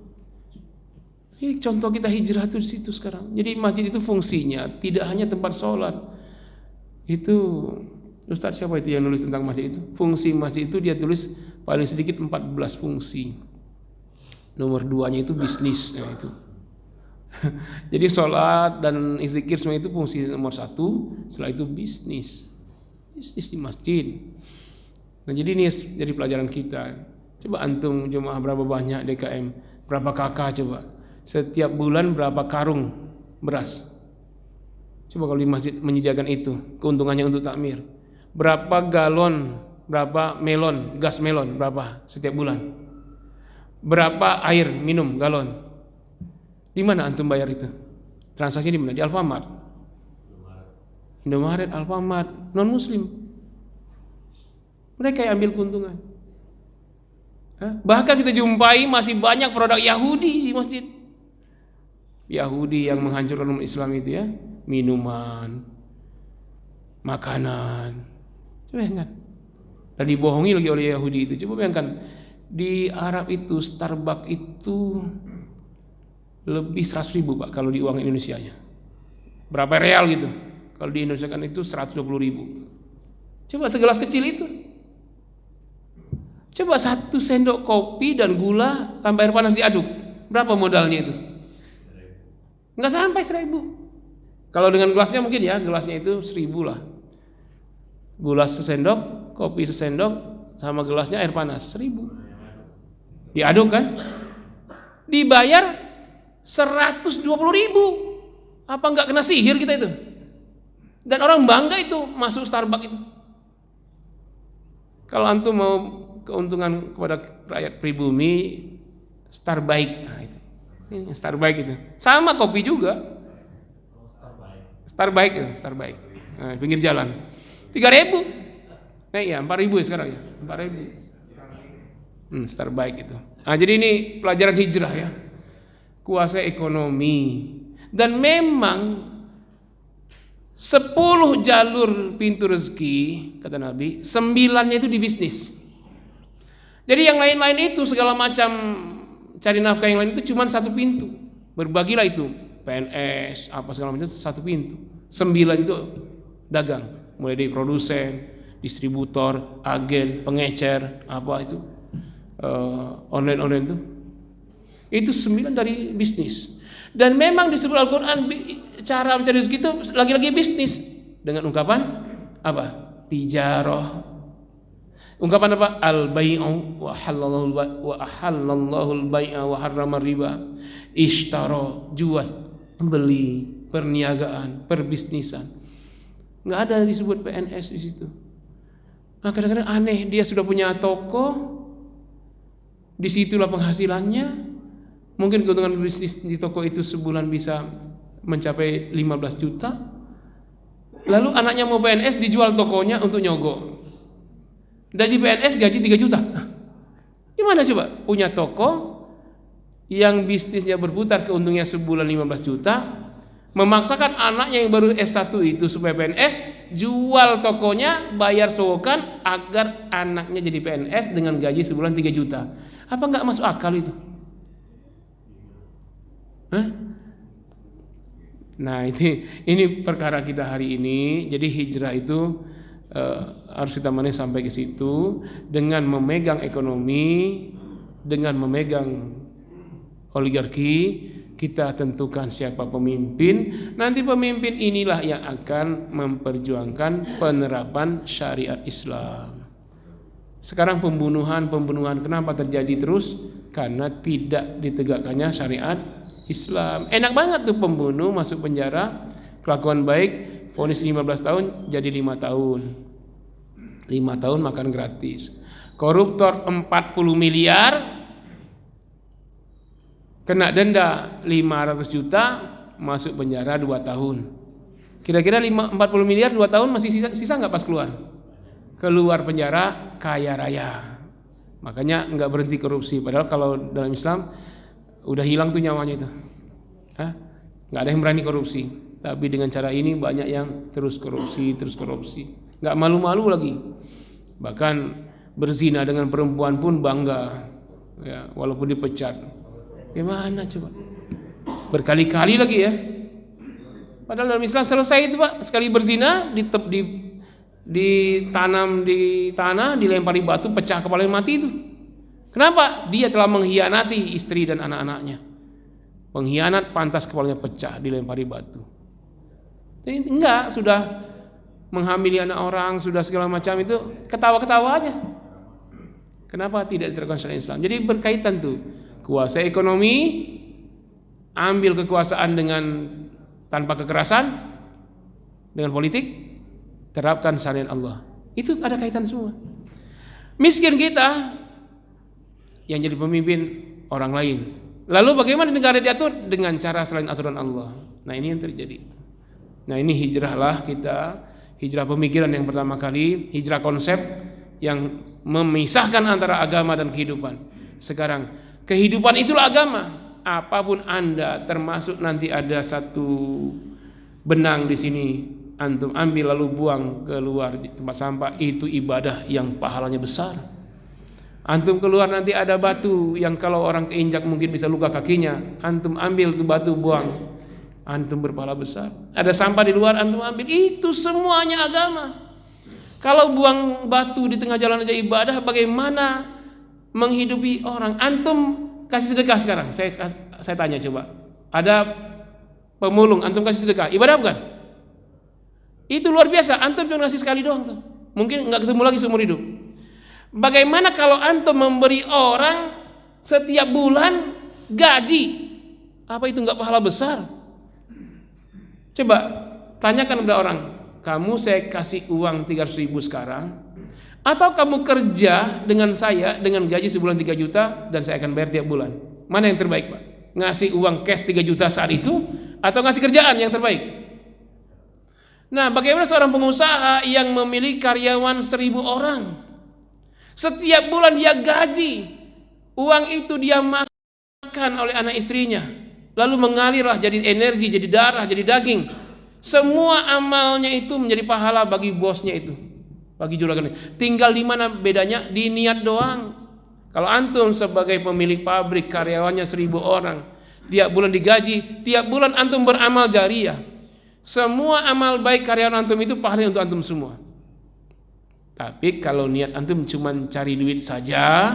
Ini contoh kita hijrah tuh di situ sekarang. Jadi masjid itu fungsinya tidak hanya tempat sholat. Itu Ustaz siapa itu yang nulis tentang masjid itu? Fungsi masjid itu dia tulis paling sedikit 14 fungsi. Nomor 2-nya itu bisnis, nah itu. Jadi sholat dan zikir semua itu fungsi nomor 1. Setelah itu bisnis di masjid. Nah jadi ini jadi pelajaran kita. Coba antum jemaah berapa banyak DKM, berapa kakak coba. Setiap bulan berapa karung beras. Coba kalau di masjid menyediakan itu, keuntungannya untuk takmir. Berapa galon, berapa melon, gas melon berapa setiap bulan. Berapa air minum galon. Di mana antum bayar itu? Transaksi di mana? Di Alfamart. Indomaret, Alfamart, non muslim. Mereka yang ambil keuntungan. Bahkan kita jumpai masih banyak produk Yahudi di masjid. Yahudi yang menghancurkan umat Islam itu ya, minuman, makanan. Coba bayangkan. Dan dibohongi lagi oleh Yahudi itu. Coba bayangkan di Arab itu Starbucks itu lebih 100.000 Pak kalau di uang Indonesianya. Berapa real gitu? Kalau di Indonesia kan itu 120.000. Coba segelas kecil itu. Coba 1 sendok kopi dan gula tambah air panas diaduk. Berapa modalnya itu? Enggak sampai 1.000. Kalau dengan gelasnya mungkin ya, gelasnya itu 1.000 lah. Gula sesendok, kopi sesendok, sama gelasnya air panas 1.000. Diaduk kan? Dibayar 120.000. Apa enggak kena sihir kita itu? Dan orang bangga itu masuk Starbucks itu. Kalau antum mau keuntungan kepada rakyat pribumi, Starbucks. Nah, itu. Ini Starbucks itu. Sama kopi juga. Starbucks. Nah, pinggir jalan. 3.000. Nah, iya 4.000 sekarang ya. 4.000. Start baik itu. Nah, jadi ini pelajaran hijrah ya. Kuasai ekonomi. Dan memang 10 jalur pintu rezeki kata Nabi, 9-nya itu di bisnis. Jadi yang lain-lain itu segala macam cari nafkah yang lain itu cuma satu pintu. Berbagilah itu PNS apa segala macam itu satu pintu. 9 itu dagang, mulai dari produsen, distributor, agen, pengecer, apa itu online itu. Itu 9 dari bisnis. Dan memang disebut Al-Quran cara mencari rezeki itu lagi-lagi bisnis dengan ungkapan apa? Tijarah. Ungkapan apa? Al-bai'u wa halallahu al-bai'a wa harrama riba. Ishtara, jual, beli, perniagaan, perbisnisan. Enggak ada disebut PNS di situ. Nah, kadang-kadang aneh, dia sudah punya toko, disitulah penghasilannya. Mungkin keuntungan bisnis di toko itu sebulan bisa mencapai 15 juta. Lalu anaknya mau PNS, dijual tokonya untuk nyogok. Gaji PNS gaji 3 juta. Gimana coba? Punya toko yang bisnisnya berputar, keuntungnya sebulan 15 juta, memaksakan anaknya yang baru S1 itu supaya PNS, jual tokonya, bayar sewokan agar anaknya jadi PNS dengan gaji sebulan 3 juta. Apa enggak masuk akal itu? Hah? Nah, ini perkara kita hari ini. Jadi hijrah itu harus kita manage sampai ke situ dengan memegang ekonomi, dengan memegang oligarki. Kita tentukan siapa pemimpin. Nanti pemimpin inilah yang akan memperjuangkan penerapan syariat Islam. Sekarang pembunuhan kenapa terjadi terus? Karena tidak ditegakkannya syariat Islam. Enak banget tuh pembunuh masuk penjara, kelakuan baik, vonis 15 tahun jadi 5 tahun. 5 tahun makan gratis. Koruptor 40 miliar kena denda 500 juta, masuk penjara 2 tahun. Kira-kira 40 miliar 2 tahun masih sisa enggak pas keluar? Keluar penjara kaya raya. Makanya enggak berhenti korupsi. Padahal kalau dalam Islam udah hilang tuh nyawanya itu. Nggak ada yang berani korupsi. Tapi dengan cara ini banyak yang terus korupsi. Nggak malu-malu lagi. Bahkan berzina dengan perempuan pun bangga. Ya, walaupun dipecat. Gimana coba? Berkali-kali lagi ya. Padahal dalam Islam selesai itu Pak. Sekali berzina ditanam di tanah, dilempari batu, pecah kepalanya, mati itu. Kenapa? Dia telah mengkhianati istri dan anak-anaknya. Pengkhianat pantas kepalanya pecah, dilempari batu. Enggak, sudah menghamili anak orang, sudah segala macam itu ketawa-ketawa aja. Kenapa tidak diterapkan syariat Islam? Jadi berkaitan tuh, kuasa ekonomi, ambil kekuasaan dengan tanpa kekerasan, dengan politik, terapkan syariat Allah. Itu ada kaitan semua. Miskin kita yang jadi pemimpin orang lain. Lalu bagaimana negara diatur? Dengan cara selain aturan Allah. Nah, ini yang terjadi. Nah, ini hijrahlah kita, hijrah pemikiran yang pertama kali, hijrah konsep yang memisahkan antara agama dan kehidupan. Sekarang kehidupan itulah agama. Apapun Anda, termasuk nanti ada satu benang di sini, antum ambil lalu buang keluar di tempat sampah, itu ibadah yang pahalanya besar. Antum keluar nanti ada batu yang kalau orang keinjak mungkin bisa luka kakinya, antum ambil tuh batu buang, antum berpahala besar. Ada sampah di luar, antum ambil, itu semuanya agama. Kalau buang batu di tengah jalan aja ibadah, bagaimana menghidupi orang? Antum kasih sedekah sekarang, saya tanya coba, ada pemulung, antum kasih sedekah, ibadah bukan? Itu luar biasa. Antum cuma ngasih sekali doang tuh, mungkin nggak ketemu lagi seumur hidup. Bagaimana kalau antum memberi orang setiap bulan gaji? Apa itu nggak pahala besar? Coba tanyakan kepada orang, kamu saya kasih uang 300.000 sekarang, atau kamu kerja dengan saya dengan gaji sebulan 3 juta dan saya akan bayar tiap bulan? Mana yang terbaik Pak? Ngasih uang cash 3 juta saat itu atau ngasih kerjaan yang terbaik? Nah, bagaimana seorang pengusaha yang memiliki karyawan 1.000 orang? Setiap bulan dia gaji Uang itu dia makan oleh anak istrinya, lalu mengalirlah jadi energi, jadi darah, jadi daging. Semua amalnya itu menjadi pahala bagi bosnya itu, bagi juragan. Tinggal di mana bedanya? Di niat doang. Kalau antum sebagai pemilik pabrik, karyawannya 1000 orang, tiap bulan digaji, tiap bulan antum beramal jariah. Semua amal baik karyawan antum itu pahala untuk antum semua. Tapi kalau niat antum cuma cari duit saja,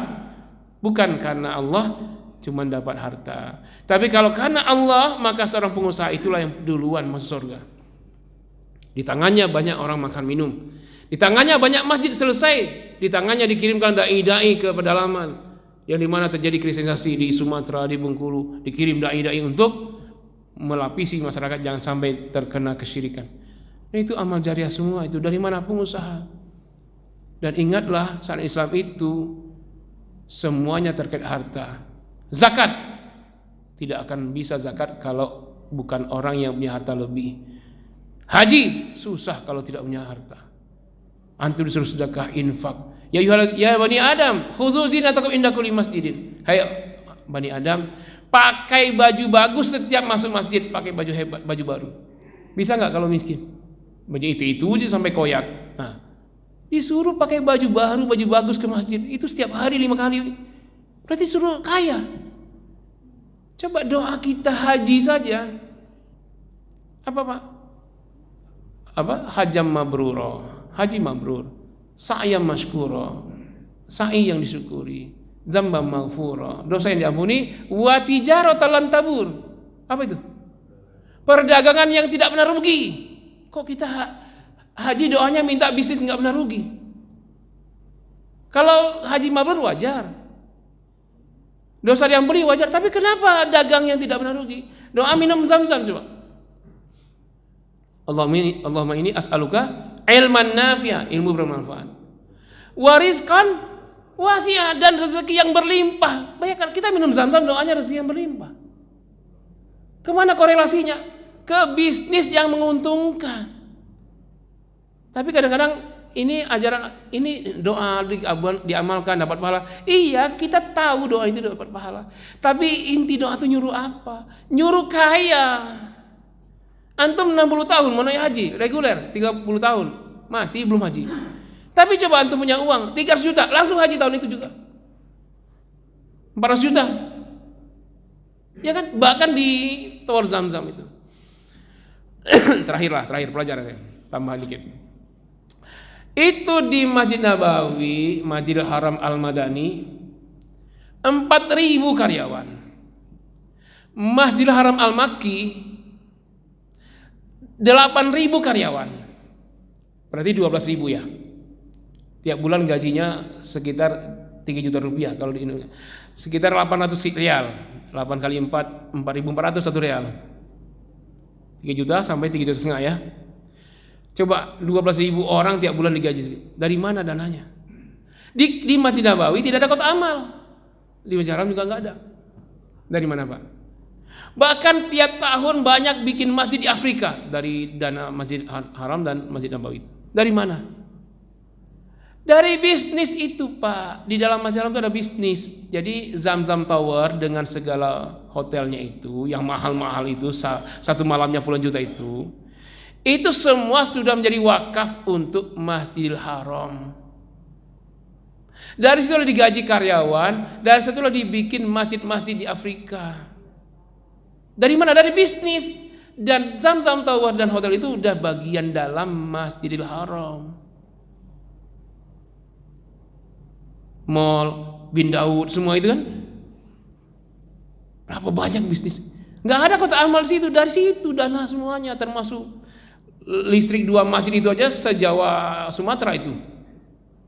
bukan karena Allah, cuma dapat harta. Tapi kalau karena Allah, maka seorang pengusaha itulah yang duluan masuk surga. Di tangannya banyak orang makan minum, di tangannya banyak masjid selesai, di tangannya dikirimkan dai-dai ke pedalaman, yang dimana terjadi kristenisasi di Sumatera, di Bengkulu, dikirim dai-dai untuk melapisi masyarakat jangan sampai terkena kesyirikan. Nah, itu amal jariah semua itu dari mana? Pengusaha. Dan ingatlah, syariat Islam itu semuanya terkait harta. Zakat tidak akan bisa zakat kalau bukan orang yang punya harta lebih. Haji susah kalau tidak punya harta. Antum disuruh sedekah, infak. Ya bani Adam, khudzu zinatakum inda kulli masjidin. Hai bani Adam, pakai baju bagus setiap masuk masjid, pakai baju hebat, baju baru. Bisa nggak kalau miskin? Baju itu aja sampai koyak. Nah, disuruh pakai baju baru, baju bagus ke masjid, itu setiap hari 5 kali. Berarti suruh kaya. Coba doa kita haji saja. Apa Pak? Hajjam mabrura, haji mabrur, sa'yam masykura, sa'i yang disyukuri, dzambam maghfura, dosa yang diampuni, wa tijaratan lan tabur. Apa itu? Perdagangan yang tidak pernah rugi. Kok kita haji doanya minta bisnis nggak pernah rugi? Kalau haji mabrur wajar, dosa diampuni wajar, tapi kenapa dagang yang tidak pernah rugi? Doa minum zam-zam coba. Allahumma ini as'aluka ilman nafi'a, ilmu bermanfaat, warizqan wasi'a, dan rezeki yang berlimpah. Bayangkan kita minum zam-zam doanya rezeki yang berlimpah. Kemana korelasinya? Ke bisnis yang menguntungkan. Tapi kadang-kadang ini ajaran, ini doa diamalkan dapat pahala. Iya, kita tahu doa itu dapat pahala. Tapi inti doa itu nyuruh apa? Nyuruh kaya. Antum 60 tahun mau naik haji reguler, 30 tahun mati belum haji. Tapi coba antum punya uang 300 juta, langsung haji tahun itu juga. 400 juta. Ya kan? Bahkan di Tower Zam-Zam itu. terakhir pelajaran, tambahan dikit. Itu di Masjid Nabawi, Masjidil Haram Al-Madani, 4.000 karyawan. Masjidil Haram Al-Makki 8.000 karyawan. Berarti 12.000 ya. Tiap bulan gajinya sekitar 3 juta rupiah kalau di Indonesia. Sekitar 800 rial. 8 kali 4, 4.400 1 rial. 3 juta sampai 3 juta setengah ya. Coba 12.000 orang tiap bulan digaji. Dari mana dananya? Di Masjid Nabawi tidak ada kotak amal. Di Masjid Haram juga enggak ada. Dari mana Pak? Bahkan tiap tahun banyak bikin masjid di Afrika dari dana Masjid Haram dan Masjid Nabawi. Dari mana? Dari bisnis itu Pak. Di dalam Masjid Haram itu ada bisnis. Jadi Zam-Zam Tower dengan segala hotelnya itu, yang mahal-mahal itu, satu malamnya puluhan juta itu semua sudah menjadi wakaf untuk Masjidil Haram. Dari situ digaji karyawan, dari situ dibikin masjid-masjid di Afrika. Dari mana? Dari bisnis. Dan Zam-Zam Tower dan hotel itu udah bagian dalam Masjidil Haram. Mall, Bin Daud, semua itu kan. Berapa banyak bisnis. Nggak ada kota amal di situ. Dari situ dana semuanya, termasuk listrik 2 masjid itu aja se-Jawa Sumatera itu.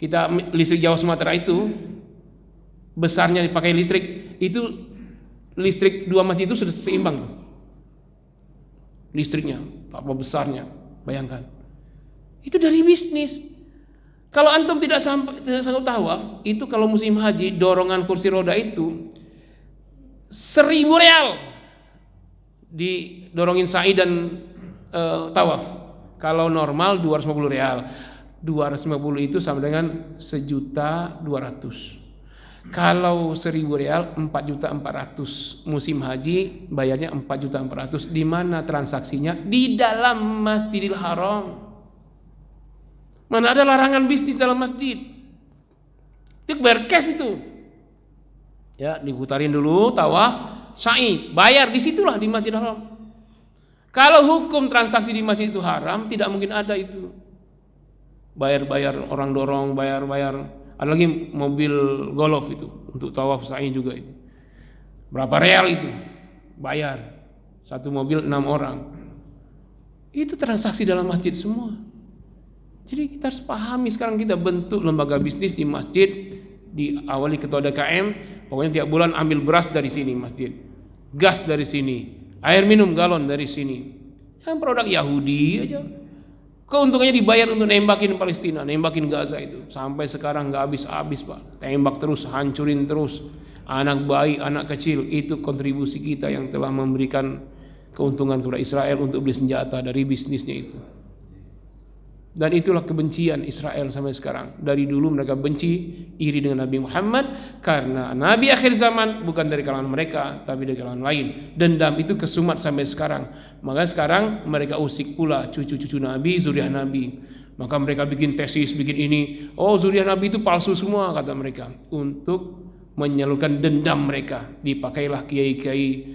Kita listrik Jawa Sumatera itu besarnya dipakai listrik itu. Listrik 2 masjid itu sudah seimbang tuh. Listriknya, apa besarnya, bayangkan. Itu dari bisnis. Kalau antum tidak sanggup tawaf, itu kalau musim haji dorongan kursi roda itu 1.000 real didorongin sa'i dan tawaf. Kalau normal 250 real. 250 itu sama dengan 1.200.000. Kalau 1.000 real 4.400.000, musim haji bayarnya 4.400.000. Di mana transaksinya? Di dalam Masjidil Haram. Mana ada larangan bisnis dalam masjid? Itu bayar cash itu. Ya, diputarin dulu tawaf, sa'i, bayar di situlah di Masjidil Haram. Kalau hukum transaksi di masjid itu haram, tidak mungkin ada itu. Bayar-bayar orang dorong, bayar-bayar. Ada lagi mobil golf itu untuk tawaf sa'i juga itu. Berapa real itu? Bayar. Satu mobil 6 orang. Itu transaksi dalam masjid semua. Jadi kita harus pahami, sekarang kita bentuk lembaga bisnis di masjid, diawali ketua DKM, pokoknya tiap bulan ambil beras dari sini masjid, gas dari sini, air minum galon dari sini. Yang produk Yahudi aja. Keuntungannya dibayar untuk nembakin Palestina, nembakin Gaza itu. Sampai sekarang nggak habis-habis, Pak. Tembak terus, hancurin terus. Anak bayi, anak kecil, itu kontribusi kita yang telah memberikan keuntungan kepada Israel untuk beli senjata dari bisnisnya itu. Dan itulah kebencian Israel sampai sekarang. Dari dulu mereka benci, iri dengan Nabi Muhammad, karena Nabi akhir zaman bukan dari kalangan mereka, tapi dari kalangan lain. Dendam itu kesumat sampai sekarang. Maka sekarang mereka usik pula cucu-cucu Nabi, zuriat Nabi. Maka mereka bikin tesis, bikin ini. Oh, zuriat Nabi itu palsu semua, kata mereka. Untuk menyalurkan dendam mereka. Dipakailah kiai-kiai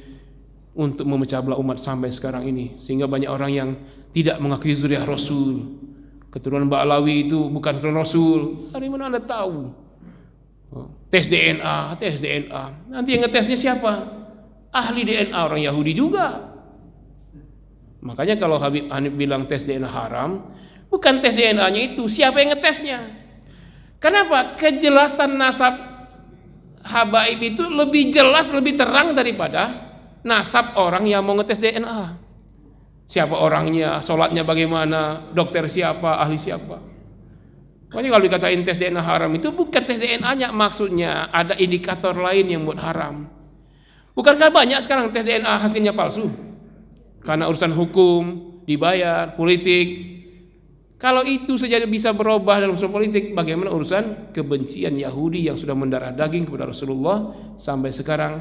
untuk memecah belah umat sampai sekarang ini. Sehingga banyak orang yang tidak mengakui zuriat Rasul. Keturunan Ba'alawi itu bukan keturunan Rasul. Dari mana Anda tahu? Tes DNA. Nanti yang ngetesnya siapa? Ahli DNA orang Yahudi juga. Makanya kalau Habib Hanif bilang tes DNA haram, bukan tes DNA-nya itu, siapa yang ngetesnya? Kenapa? Kejelasan nasab habaib itu lebih jelas, lebih terang daripada nasab orang yang mau ngetes DNA. Siapa orangnya, sholatnya bagaimana, dokter siapa, ahli siapa. Pokoknya kalau dikatain tes DNA haram itu bukan tes DNA-nya, maksudnya ada indikator lain yang buat haram. Bukankah banyak sekarang tes DNA hasilnya palsu? Karena urusan hukum, dibayar, politik. Kalau itu saja bisa berubah dalam urusan politik, bagaimana urusan kebencian Yahudi yang sudah mendarah daging kepada Rasulullah sampai sekarang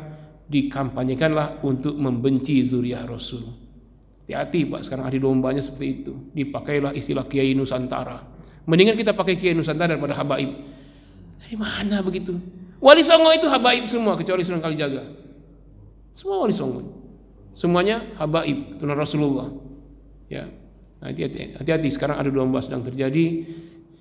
dikampanyekanlah untuk membenci zuriyah Rasul. Hati-hati, Pak, sekarang adu dombanya seperti itu. Dipakailah istilah Kiai Nusantara. Mendingan kita pakai Kiai Nusantara daripada habaib. Dari mana begitu? Wali Songo itu habaib semua kecuali Sunan Kalijaga. Semua Wali Songo. Semuanya habaib, tunan Rasulullah. Ya. Hati-hati, sekarang adu domba sedang terjadi.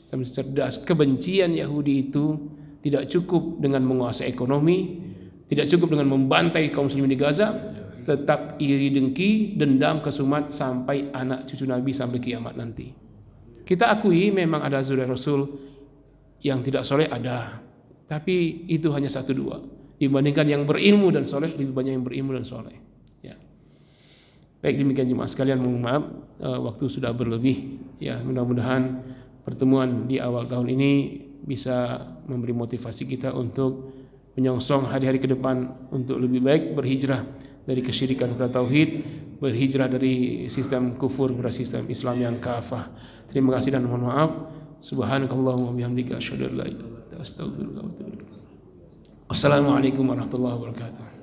Sambil cerdas, kebencian Yahudi itu tidak cukup dengan menguasai ekonomi, tidak cukup dengan membantai kaum muslimin di Gaza, tetap iri dengki, dendam, kesumat sampai anak cucu Nabi sampai kiamat nanti. Kita akui memang ada zuriat Rasul yang tidak soleh, ada, tapi itu hanya 1-2 dibandingkan yang berilmu dan soleh. Lebih banyak yang berilmu dan soleh. Ya. Baik, demikian jemaah sekalian, mohon maaf waktu sudah berlebih. Ya, mudah-mudahan pertemuan di awal tahun ini bisa memberi motivasi kita untuk menyongsong hari-hari ke depan untuk lebih baik berhijrah dari kesyirikan kepada tauhid, berhijrah dari sistem kufur kepada sistem Islam yang kafah. Terima kasih dan mohon maaf. Subhanakallahumma wa bihamdika asyhadu an la ilaha illa anta astaghfiruka wa atubu ilaik. Wassalamualaikum warahmatullahi wabarakatuh.